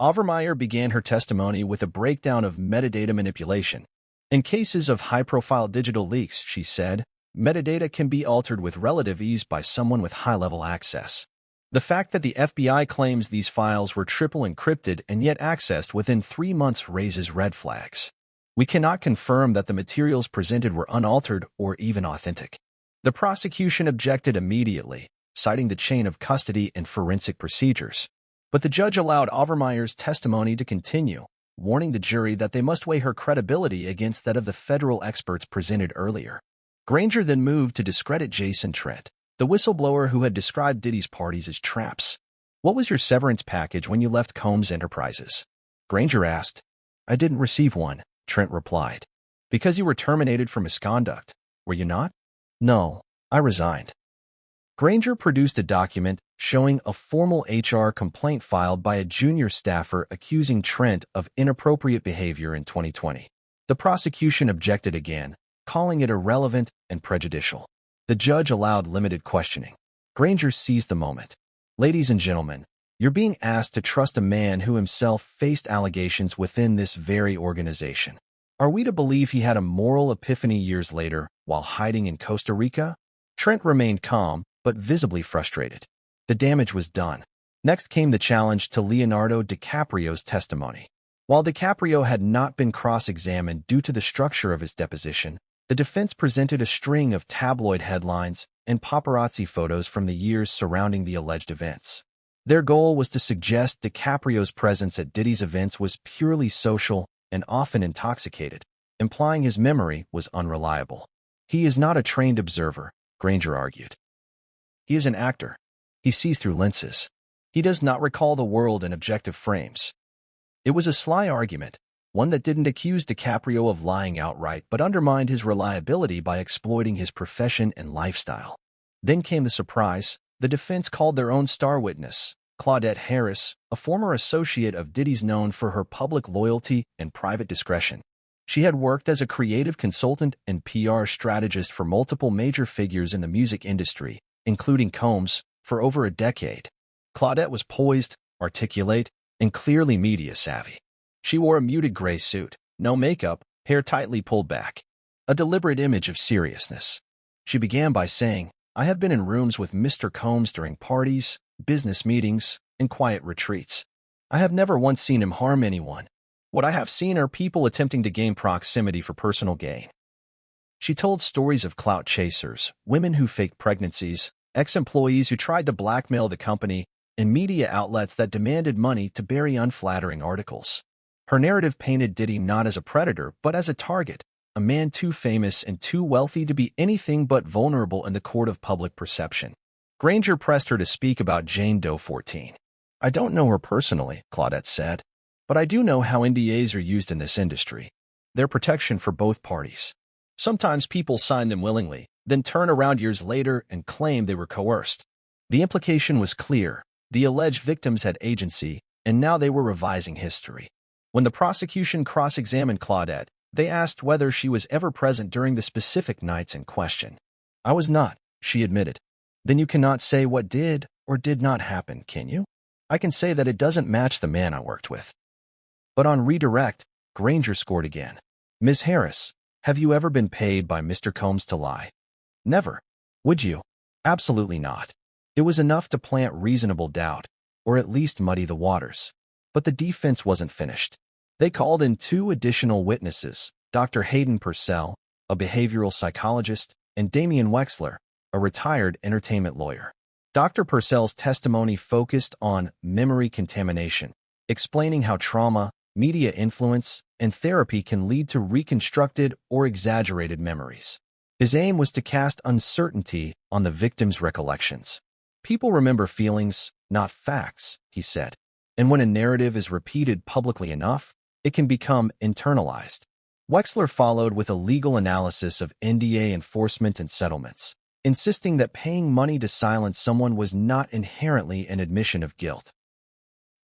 Overmeyer began her testimony with a breakdown of metadata manipulation. In cases of high-profile digital leaks, she said, metadata can be altered with relative ease by someone with high-level access. The fact that the FBI claims these files were triple encrypted and yet accessed within 3 months raises red flags. We cannot confirm that the materials presented were unaltered or even authentic. The prosecution objected immediately, citing the chain of custody and forensic procedures. But the judge allowed Overmeyer's testimony to continue, warning the jury that they must weigh her credibility against that of the federal experts presented earlier. Granger then moved to discredit Jason Trent, the whistleblower who had described Diddy's parties as traps. "What was your severance package when you left Combs Enterprises?" Granger asked. "I didn't receive one," Trent replied. "Because you were terminated for misconduct, were you not?" "No, I resigned." Granger produced a document showing a formal HR complaint filed by a junior staffer accusing Trent of inappropriate behavior in 2020. The prosecution objected again, calling it irrelevant and prejudicial. The judge allowed limited questioning. Granger seized the moment. "Ladies and gentlemen, you're being asked to trust a man who himself faced allegations within this very organization. Are we to believe he had a moral epiphany years later while hiding in Costa Rica?" Trent remained calm, but visibly frustrated. The damage was done. Next came the challenge to Leonardo Dicaprio's testimony. While Dicaprio had not been cross-examined due to the structure of his deposition, the defense presented a string of tabloid headlines and paparazzi photos from the years surrounding the alleged events. Their goal was to suggest Dicaprio's presence at Diddy's events was purely social and often intoxicated, implying his memory was unreliable. "He is not a trained observer," Granger argued. "He is an actor. He sees through lenses. He does not recall the world in objective frames." It was a sly argument, one that didn't accuse Dicaprio of lying outright but undermined his reliability by exploiting his profession and lifestyle. Then came the surprise. The defense called their own star witness, Claudette Harris, a former associate of Diddy's known for her public loyalty and private discretion. She had worked as a creative consultant and PR strategist for multiple major figures in the music industry, including Combs, for over a decade. Claudette was poised, articulate, and clearly media-savvy. She wore a muted gray suit, no makeup, hair tightly pulled back, a deliberate image of seriousness. She began by saying, "I have been in rooms with Mr. Combs during parties, business meetings, and quiet retreats. I have never once seen him harm anyone. What I have seen are people attempting to gain proximity for personal gain." She told stories of clout chasers, women who faked pregnancies, ex-employees who tried to blackmail the company, and media outlets that demanded money to bury unflattering articles. Her narrative painted Diddy not as a predator, but as a target, a man too famous and too wealthy to be anything but vulnerable in the court of public perception. Granger pressed her to speak about Jane Doe 14. "I don't know her personally," Claudette said, "but I do know how NDAs are used in this industry. They're protection for both parties. Sometimes people sign them willingly, then turn around years later and claim they were coerced." The implication was clear. The alleged victims had agency, and now they were revising history. When the prosecution cross-examined Claudette, they asked whether she was ever present during the specific nights in question. "I was not," she admitted. "Then you cannot say what did or did not happen, can you?" "I can say that it doesn't match the man I worked with." But on redirect, Granger scored again. "Ms. Harris, have you ever been paid by Mr. Combs to lie?" "Never." "Would you?" "Absolutely not." It was enough to plant reasonable doubt, or at least muddy the waters. But the defense wasn't finished. They called in 2 additional witnesses, Dr. Hayden Purcell, a behavioral psychologist, and Damian Wexler, a retired entertainment lawyer. Dr. Purcell's testimony focused on memory contamination, explaining how trauma, media influence, and therapy can lead to reconstructed or exaggerated memories. His aim was to cast uncertainty on the victim's recollections. "People remember feelings, not facts," he said. "And when a narrative is repeated publicly enough, it can become internalized." Wexler followed with a legal analysis of NDA enforcement and settlements. insisting that paying money to silence someone was not inherently an admission of guilt.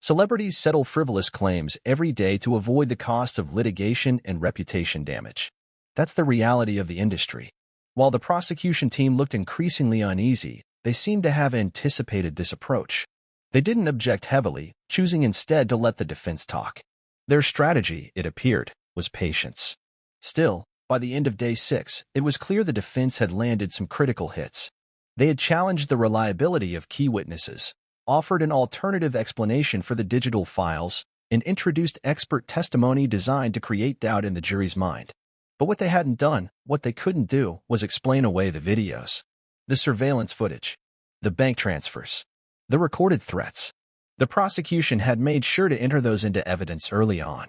Celebrities settle frivolous claims every day to avoid the costs of litigation and reputation damage. That's the reality of the industry. While the prosecution team looked increasingly uneasy, they seemed to have anticipated this approach. They didn't object heavily, choosing instead to let the defense talk. Their strategy, it appeared, was patience. Still, by the end of day 6, it was clear the defense had landed some critical hits. They had challenged the reliability of key witnesses, offered an alternative explanation for the digital files, and introduced expert testimony designed to create doubt in the jury's mind. But what they hadn't done, what they couldn't do, was explain away the videos, the surveillance footage, the bank transfers, the recorded threats. The prosecution had made sure to enter those into evidence early on.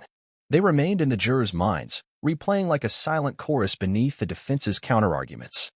They remained in the jurors' minds, replaying like a silent chorus beneath the defense's counterarguments.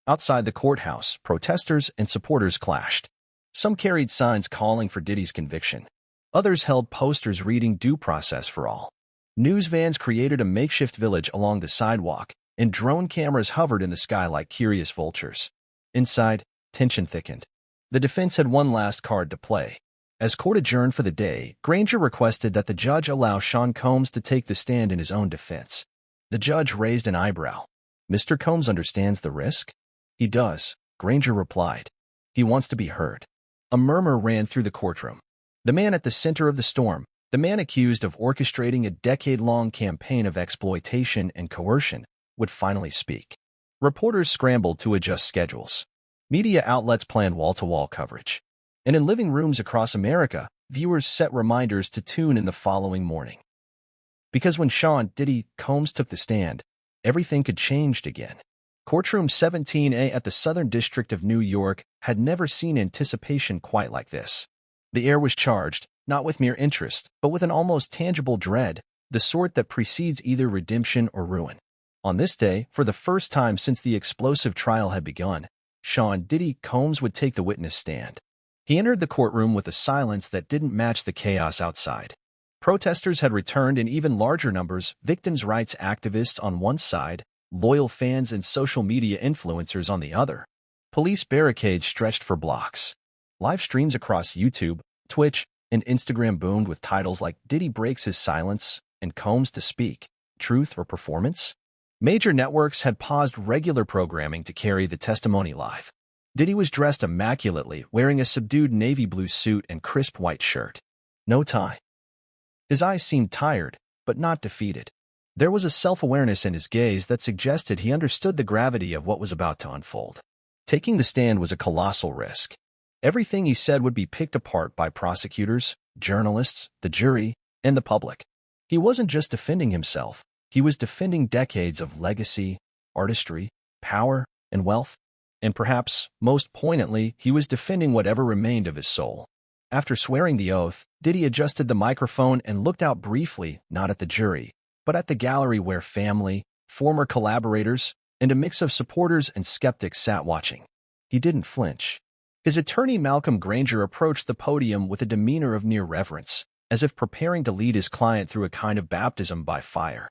Outside the courthouse, protesters and supporters clashed. Some carried signs calling for Diddy's conviction. Others held posters reading "Due Process for All." News vans created a makeshift village along the sidewalk, and drone cameras hovered in the sky like curious vultures. Inside, tension thickened. The defense had one last card to play. As court adjourned for the day, Granger requested that the judge allow Sean Combs to take the stand in his own defense. The judge raised an eyebrow. "Mr. Combs understands the risk?" "He does," Granger replied. "He wants to be heard." A murmur ran through the courtroom. The man at the center of the storm, the man accused of orchestrating a decade-long campaign of exploitation and coercion, would finally speak. Reporters scrambled to adjust schedules. Media outlets planned wall-to-wall coverage. And in living rooms across America, viewers set reminders to tune in the following morning. Because when Sean "Diddy" Combs took the stand, everything could change again. Courtroom 17A at the Southern District of New York had never seen anticipation quite like this. The air was charged, not with mere interest, but with an almost tangible dread, the sort that precedes either redemption or ruin. On this day, for the first time since the explosive trial had begun, Sean "Diddy" Combs would take the witness stand. He entered the courtroom with a silence that didn't match the chaos outside. Protesters had returned in even larger numbers, victims' rights activists on one side, loyal fans and social media influencers on the other. Police barricades stretched for blocks. Live streams across YouTube, Twitch, and Instagram boomed with titles like "Diddy Breaks His Silence" and "Combs to Speak, Truth or Performance?" Major networks had paused regular programming to carry the testimony live. Diddy was dressed immaculately, wearing a subdued navy blue suit and crisp white shirt. No tie. His eyes seemed tired, but not defeated. There was a self-awareness in his gaze that suggested he understood the gravity of what was about to unfold. Taking the stand was a colossal risk. Everything he said would be picked apart by prosecutors, journalists, the jury, and the public. He wasn't just defending himself. He was defending decades of legacy, artistry, power, and wealth. And perhaps, most poignantly, he was defending whatever remained of his soul. After swearing the oath, Diddy adjusted the microphone and looked out briefly, not at the jury, but at the gallery where family, former collaborators, and a mix of supporters and skeptics sat watching. He didn't flinch. His attorney Malcolm Granger approached the podium with a demeanor of near reverence, as if preparing to lead his client through a kind of baptism by fire.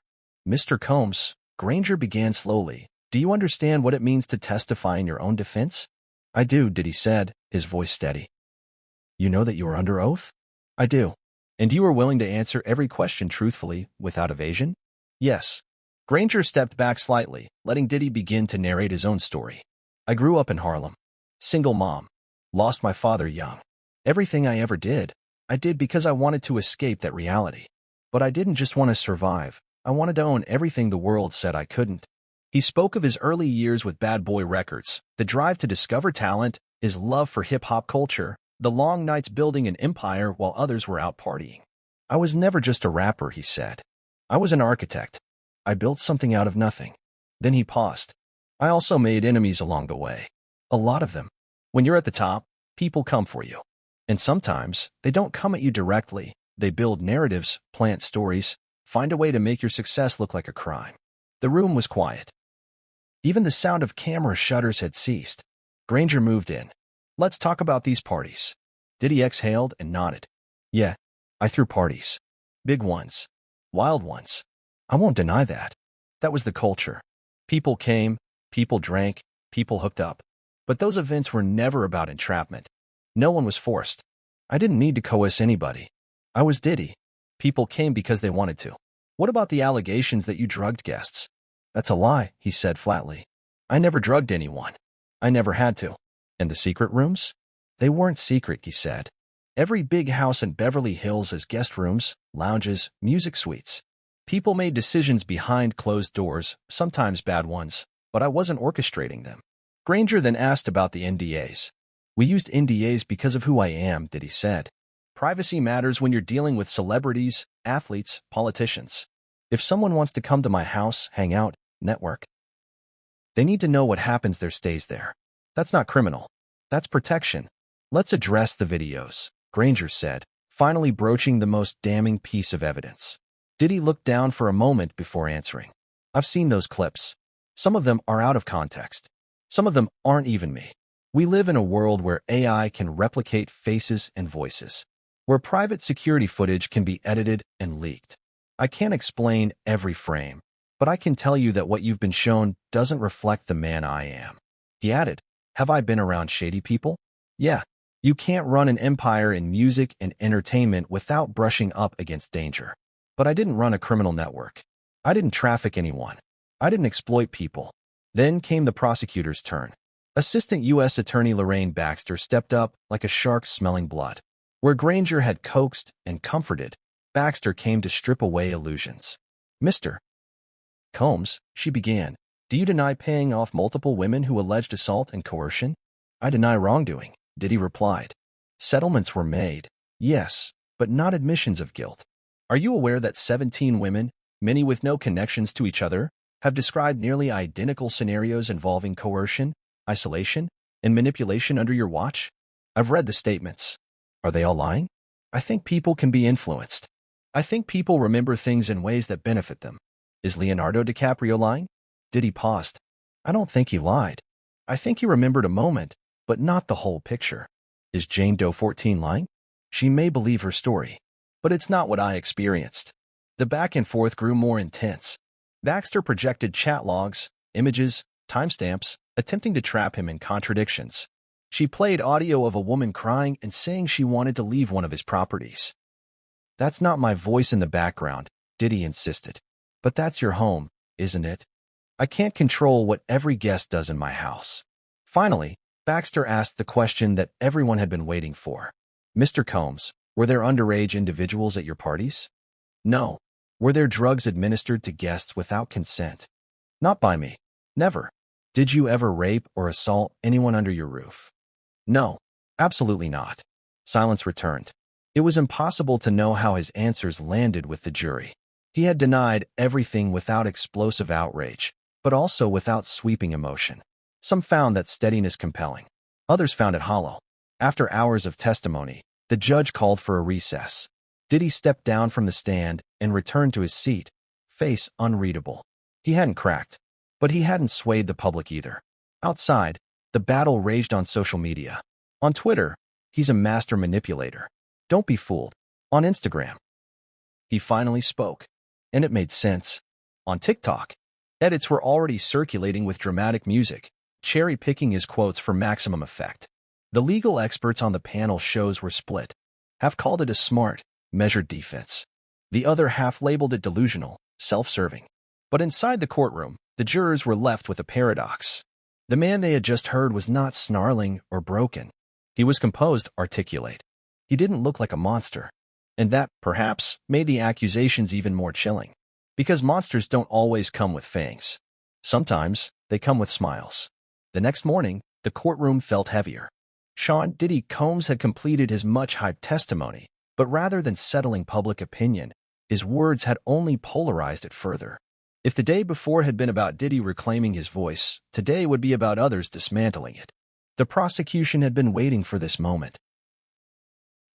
"Mr. Combs," Granger began slowly, "do you understand what it means to testify in your own defense?" "I do," Diddy said, his voice steady. "You know that you are under oath?" "I do." "And you are willing to answer every question truthfully, without evasion?" "Yes." Granger stepped back slightly, letting Diddy begin to narrate his own story. "I grew up in Harlem. Single mom. Lost my father young. Everything I ever did, I did because I wanted to escape that reality. But I didn't just want to survive. I wanted to own everything the world said I couldn't." He spoke of his early years with Bad Boy Records, the drive to discover talent, his love for hip-hop culture, the long nights building an empire while others were out partying. "I was never just a rapper," he said. "I was an architect. I built something out of nothing." Then he paused. "I also made enemies along the way. A lot of them. When you're at the top, people come for you. And sometimes, they don't come at you directly. They build narratives, plant stories, find a way to make your success look like a crime." The room was quiet. Even the sound of camera shutters had ceased. Granger moved in. "Let's talk about these parties." Diddy exhaled and nodded. "Yeah, I threw parties. Big ones. Wild ones. I won't deny that. That was the culture. People came, people drank, People hooked up. But those events were never about entrapment. No one was forced. I didn't need to coerce anybody. I was Diddy. People came because they wanted to. What about the allegations that you drugged guests? That's a lie, he said flatly. I never drugged anyone. I never had to. And the secret rooms? They weren't secret, he said. Every big house in Beverly Hills has guest rooms, lounges, music suites. People made decisions behind closed doors, sometimes bad ones, but I wasn't orchestrating them. Granger then asked about the NDAs. We used NDAs because of who I am, Diddy said. Privacy matters when you're dealing with celebrities, athletes, politicians. If someone wants to come to my house, hang out, network, they need to know what happens there stays there. That's not criminal. That's protection. Let's address the videos, Granger said, finally broaching the most damning piece of evidence. Diddy looked down for a moment before answering. I've seen those clips. Some of them are out of context. Some of them aren't even me. We live in a world where AI can replicate faces and voices, where private security footage can be edited and leaked. I can't explain every frame, but I can tell you that what you've been shown doesn't reflect the man I am. He added, have I been around shady people? Yeah. You can't run an empire in music and entertainment without brushing up against danger. But I didn't run a criminal network. I didn't traffic anyone. I didn't exploit people. Then came the prosecutor's turn. Assistant U.S. Attorney Lorraine Baxter stepped up like a shark smelling blood. Where Granger had coaxed and comforted, Baxter came to strip away illusions. Mr. Combs, she began, do you deny paying off multiple women who alleged assault and coercion? I deny wrongdoing, Diddy replied. Settlements were made, yes, but not admissions of guilt. Are you aware that 17 women, many with no connections to each other, have described nearly identical scenarios involving coercion, isolation, and manipulation under your watch? I've read the statements. Are they all lying? I think people can be influenced. I think people remember things in ways that benefit them. Is Leonardo Dicaprio lying? Diddy paused. I don't think he lied. I think he remembered a moment, but not the whole picture. Is Jane Doe 14 lying? She may believe her story, but it's not what I experienced. The back and forth grew more intense. Baxter projected chat logs, images, timestamps, attempting to trap him in contradictions. She played audio of a woman crying and saying she wanted to leave one of his properties. That's not my voice in the background, Diddy insisted. But that's your home, isn't it? I can't control what every guest does in my house. Finally, Baxter asked the question that everyone had been waiting for. Mr. Combs, were there underage individuals at your parties? No. Were there drugs administered to guests without consent? Not by me. Never. Did you ever rape or assault anyone under your roof? No. Absolutely not. Silence returned. It was impossible to know how his answers landed with the jury. He had denied everything without explosive outrage, but also without sweeping emotion. Some found that steadiness compelling. Others found it hollow. After hours of testimony, the judge called for a recess. Diddy stepped down from the stand and returned to his seat, face unreadable. He hadn't cracked, but he hadn't swayed the public either. Outside, the battle raged on social media. On Twitter, he's a master manipulator. Don't be fooled. On Instagram, he finally spoke, and it made sense. On TikTok, edits were already circulating with dramatic music, cherry-picking his quotes for maximum effect. The legal experts on the panel shows were split. Half called it a smart, measured defense. The other half labeled it delusional, self-serving. But inside the courtroom, the jurors were left with a paradox. The man they had just heard was not snarling or broken. He was composed, articulate. He didn't look like a monster. And that, perhaps, made the accusations even more chilling. Because monsters don't always come with fangs. Sometimes, they come with smiles. The next morning, the courtroom felt heavier. Sean Diddy Combs had completed his much-hyped testimony, but rather than settling public opinion, his words had only polarized it further. If the day before had been about Diddy reclaiming his voice, today would be about others dismantling it. The prosecution had been waiting for this moment.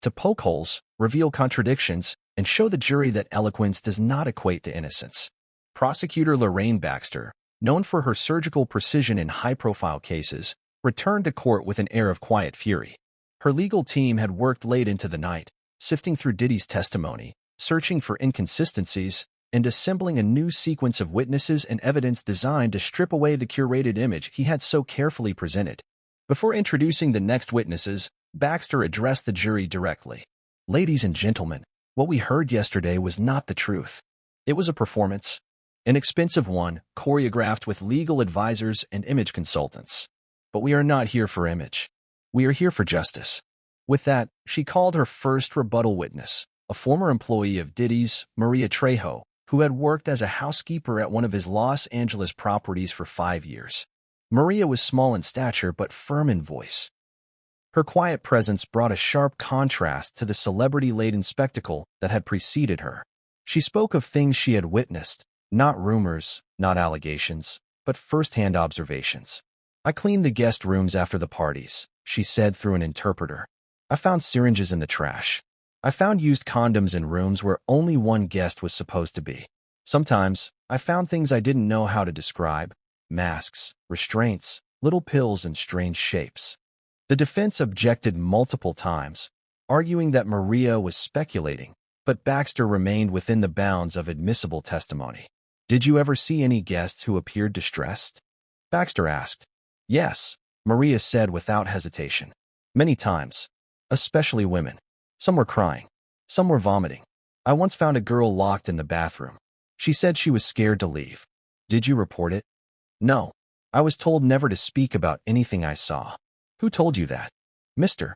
To poke holes, reveal contradictions, and show the jury that eloquence does not equate to innocence. Prosecutor Lorraine Baxter, known for her surgical precision in high-profile cases, returned to court with an air of quiet fury. Her legal team had worked late into the night, sifting through Diddy's testimony, searching for inconsistencies, and assembling a new sequence of witnesses and evidence designed to strip away the curated image he had so carefully presented. Before introducing the next witnesses, Baxter addressed the jury directly. "Ladies and gentlemen, what we heard yesterday was not the truth. It was a performance, an expensive one, choreographed with legal advisors and image consultants. But we are not here for image. We are here for justice." With that, she called her first rebuttal witness, a former employee of Diddy's, Maria Trejo, who had worked as a housekeeper at one of his Los Angeles properties for 5 years. Maria was small in stature but firm in voice. Her quiet presence brought a sharp contrast to the celebrity-laden spectacle that had preceded her. She spoke of things she had witnessed, not rumors, not allegations, but first-hand observations. "I cleaned the guest rooms after the parties," she said through an interpreter. "I found syringes in the trash. I found used condoms in rooms where only one guest was supposed to be. Sometimes, I found things I didn't know how to describe: masks, restraints, little pills in strange shapes." The defense objected multiple times, arguing that Maria was speculating, but Baxter remained within the bounds of admissible testimony. "Did you ever see any guests who appeared distressed?" Baxter asked. "Yes," Maria said without hesitation. "Many times, especially women. Some were crying. Some were vomiting. I once found a girl locked in the bathroom. She said she was scared to leave." "Did you report it?" "No. I was told never to speak about anything I saw." "Who told you that?" "Mr.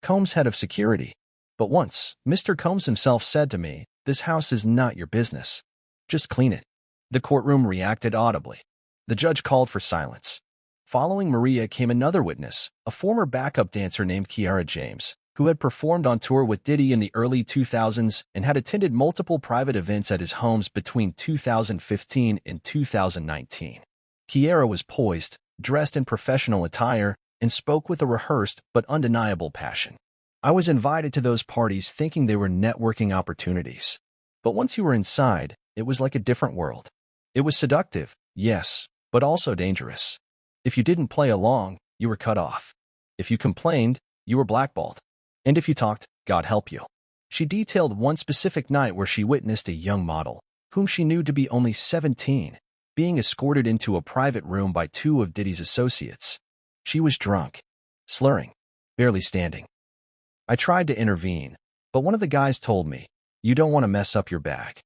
Combs, head of security. But once, Mr. Combs himself said to me, 'This house is not your business. Just clean it.'" The courtroom reacted audibly. The judge called for silence. Following Maria came another witness, a former backup dancer named Kiara James, who had performed on tour with Diddy in the early 2000s and had attended multiple private events at his homes between 2015 and 2019. Kiara was poised, dressed in professional attire, and spoke with a rehearsed but undeniable passion. "I was invited to those parties thinking they were networking opportunities. But once you were inside, it was like a different world. It was seductive, yes, but also dangerous. If you didn't play along, you were cut off. If you complained, you were blackballed. And if you talked, God help you." She detailed one specific night where she witnessed a young model, whom she knew to be only 17, being escorted into a private room by 2 of Diddy's associates. She was drunk, slurring, barely standing. "I tried to intervene, but one of the guys told me, 'You don't want to mess up your bag.'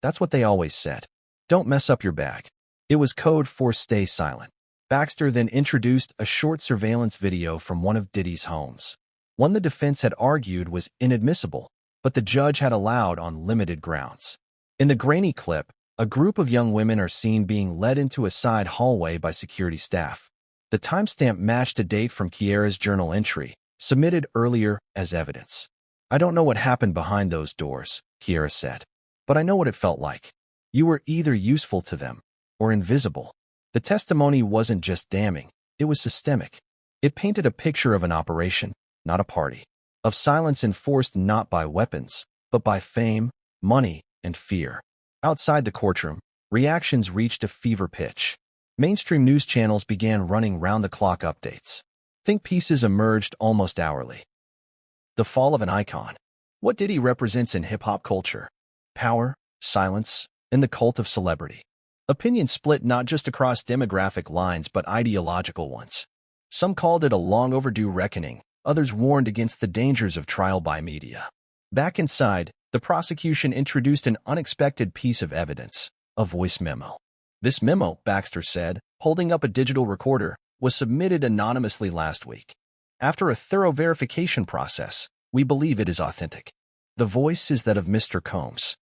That's what they always said. Don't mess up your bag." It was code for stay silent. Baxter then introduced a short surveillance video from one of Diddy's homes. One the defense had argued was inadmissible, but the judge had allowed on limited grounds. In the grainy clip, a group of young women are seen being led into a side hallway by security staff. The timestamp matched a date from Kiara's journal entry, submitted earlier as evidence. "I don't know what happened behind those doors," Kiara said, "but I know what it felt like. You were either useful to them or invisible." The testimony wasn't just damning, it was systemic. It painted a picture of an operation, not a party, of silence enforced not by weapons, but by fame, money, and fear. Outside the courtroom, reactions reached a fever pitch. Mainstream news channels began running round-the-clock updates. Think pieces emerged almost hourly. The fall of an icon. What Diddy represents in hip-hop culture. Power, silence, and the cult of celebrity. Opinions split not just across demographic lines but ideological ones. Some called it a long-overdue reckoning, others warned against the dangers of trial by media. Back inside, the prosecution introduced an unexpected piece of evidence, a voice memo. This memo, Baxter said, holding up a digital recorder, was submitted anonymously last week. "After a thorough verification process, we believe it is authentic. The voice is that of Mr. Combs."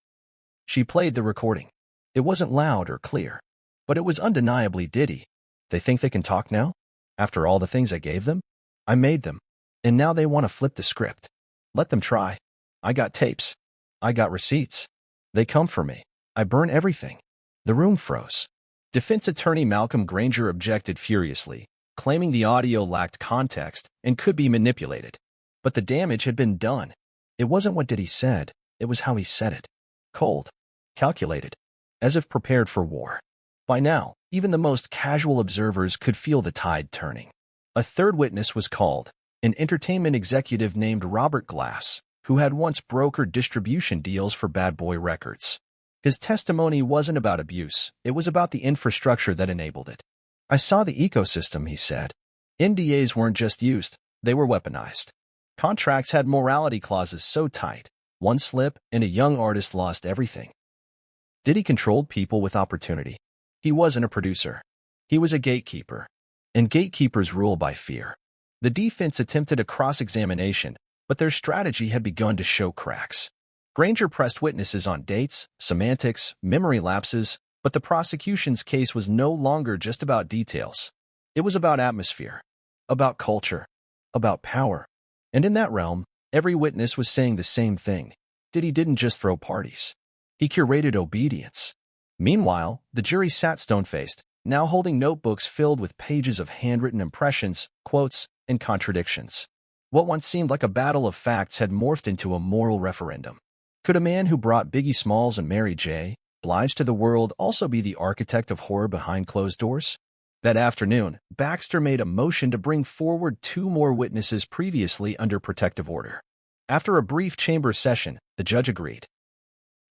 She played the recording. It wasn't loud or clear, but it was undeniably Diddy. "They think they can talk now? After all the things I gave them? I made them. And now they want to flip the script. Let them try. I got tapes. I got receipts. They come for me. I burn everything." The room froze. Defense attorney Malcolm Granger objected furiously, claiming the audio lacked context and could be manipulated. But the damage had been done. It wasn't what Diddy said, it was how he said it. Cold. Calculated. As if prepared for war. By now, even the most casual observers could feel the tide turning. A third witness was called, an entertainment executive named Robert Glass, who had once brokered distribution deals for Bad Boy Records. His testimony wasn't about abuse, it was about the infrastructure that enabled it. I saw the ecosystem, he said. NDAs weren't just used, they were weaponized. Contracts had morality clauses so tight, one slip and a young artist lost everything. Diddy controlled people with opportunity. He wasn't a producer. He was a gatekeeper. And gatekeepers rule by fear. The defense attempted a cross-examination, but their strategy had begun to show cracks. Granger pressed witnesses on dates, semantics, memory lapses, but the prosecution's case was no longer just about details. It was about atmosphere, about culture, about power. And in that realm, every witness was saying the same thing. Diddy didn't just throw parties. He curated obedience. Meanwhile, the jury sat stone-faced, now holding notebooks filled with pages of handwritten impressions, quotes, and contradictions. What once seemed like a battle of facts had morphed into a moral referendum. Could a man who brought Biggie Smalls and Mary J. Blige to the world also be the architect of horror behind closed doors? That afternoon, Baxter made a motion to bring forward 2 more witnesses previously under protective order. After a brief chamber session, the judge agreed.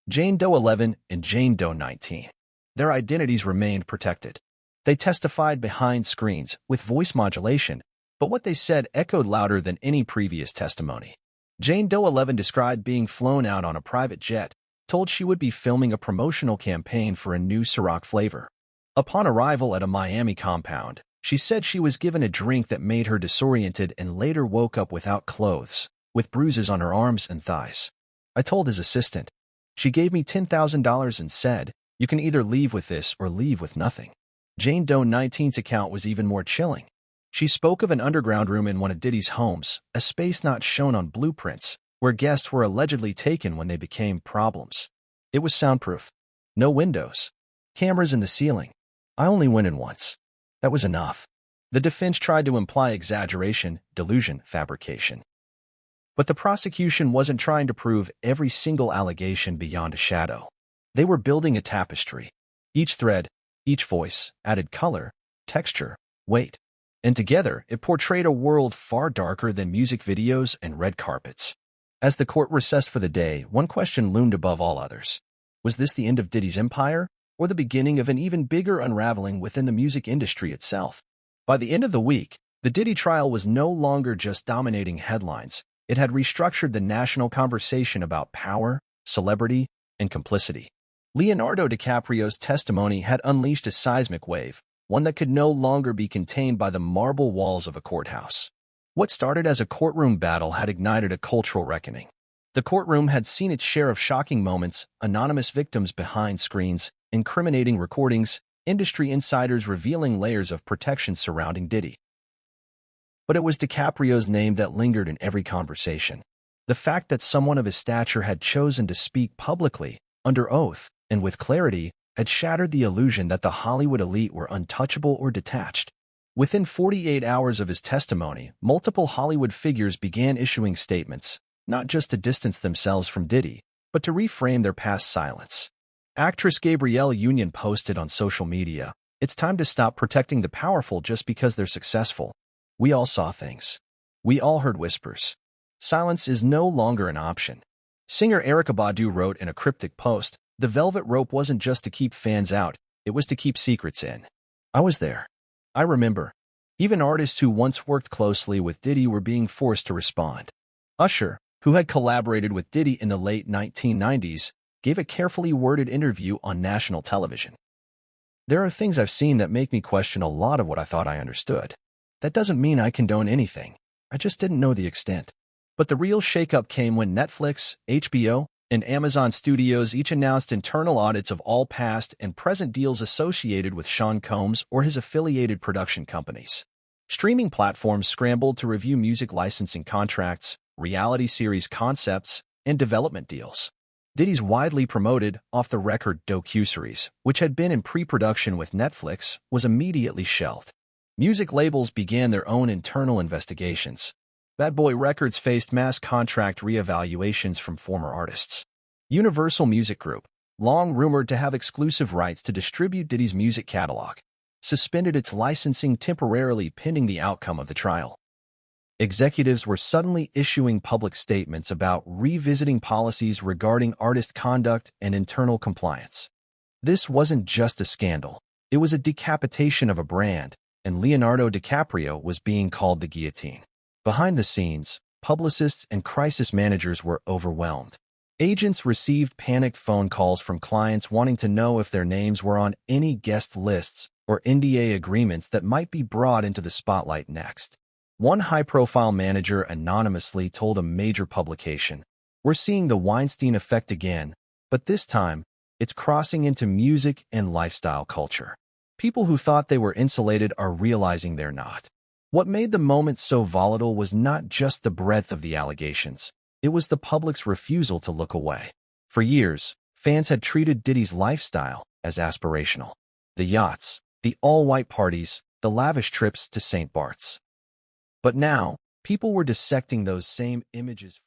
Jane Doe 11 and Jane Doe 19. Their identities remained protected. They testified behind screens with voice modulation, but what they said echoed louder than any previous testimony. Jane Doe 11 described being flown out on a private jet, told she would be filming a promotional campaign for a new Ciroc flavor. Upon arrival at a Miami compound, she said she was given a drink that made her disoriented and later woke up without clothes, with bruises on her arms and thighs. I told his assistant. She gave me $10,000 and said, "You can either leave with this or leave with nothing." Jane Doe 19's account was even more chilling. She spoke of an underground room in one of Diddy's homes, a space not shown on blueprints, where guests were allegedly taken when they became problems. It was soundproof. No windows. Cameras in the ceiling. I only went in once. That was enough. The defense tried to imply exaggeration, delusion, fabrication. But the prosecution wasn't trying to prove every single allegation beyond a shadow. They were building a tapestry. Each thread, each voice, added color, texture, weight. And together, it portrayed a world far darker than music videos and red carpets. As the court recessed for the day, one question loomed above all others. Was this the end of Diddy's empire, or the beginning of an even bigger unraveling within the music industry itself? By the end of the week, the Diddy trial was no longer just dominating headlines. It had restructured the national conversation about power, celebrity, and complicity. Leonardo Dicaprio's testimony had unleashed a seismic wave, one that could no longer be contained by the marble walls of a courthouse. What started as a courtroom battle had ignited a cultural reckoning. The courtroom had seen its share of shocking moments, anonymous victims behind screens, incriminating recordings, industry insiders revealing layers of protection surrounding Diddy. But it was Dicaprio's name that lingered in every conversation. The fact that someone of his stature had chosen to speak publicly, under oath, and with clarity, had shattered the illusion that the Hollywood elite were untouchable or detached. Within 48 hours of his testimony, multiple Hollywood figures began issuing statements, not just to distance themselves from Diddy, but to reframe their past silence. Actress Gabrielle Union posted on social media, "It's time to stop protecting the powerful just because they're successful. We all saw things. We all heard whispers. Silence is no longer an option." Singer Erykah Badu wrote in a cryptic post, "The velvet rope wasn't just to keep fans out, it was to keep secrets in. I was there. I remember. Even artists who once worked closely with Diddy were being forced to respond." Usher, who had collaborated with Diddy in the late 1990s, gave a carefully worded interview on national television. "There are things I've seen that make me question a lot of what I thought I understood. That doesn't mean I condone anything. I just didn't know the extent." But the real shakeup came when Netflix, HBO, and Amazon Studios each announced internal audits of all past and present deals associated with Sean Combs or his affiliated production companies. Streaming platforms scrambled to review music licensing contracts, reality series concepts, and development deals. Diddy's widely promoted, off-the-record docuseries, which had been in pre-production with Netflix, was immediately shelved. Music labels began their own internal investigations. Bad Boy Records faced mass contract reevaluations from former artists. Universal Music Group, long rumored to have exclusive rights to distribute Diddy's music catalog, suspended its licensing temporarily pending the outcome of the trial. Executives were suddenly issuing public statements about revisiting policies regarding artist conduct and internal compliance. This wasn't just a scandal. It was a decapitation of a brand, and Leonardo Dicaprio was being called the guillotine. Behind the scenes, publicists and crisis managers were overwhelmed. Agents received panicked phone calls from clients wanting to know if their names were on any guest lists or NDA agreements that might be brought into the spotlight next. One high-profile manager anonymously told a major publication, "We're seeing the Weinstein effect again, but this time, it's crossing into music and lifestyle culture. People who thought they were insulated are realizing they're not." What made the moment so volatile was not just the breadth of the allegations. It was the public's refusal to look away. For years, fans had treated Diddy's lifestyle as aspirational. The yachts, the all-white parties, the lavish trips to St. Bart's. But now, people were dissecting those same images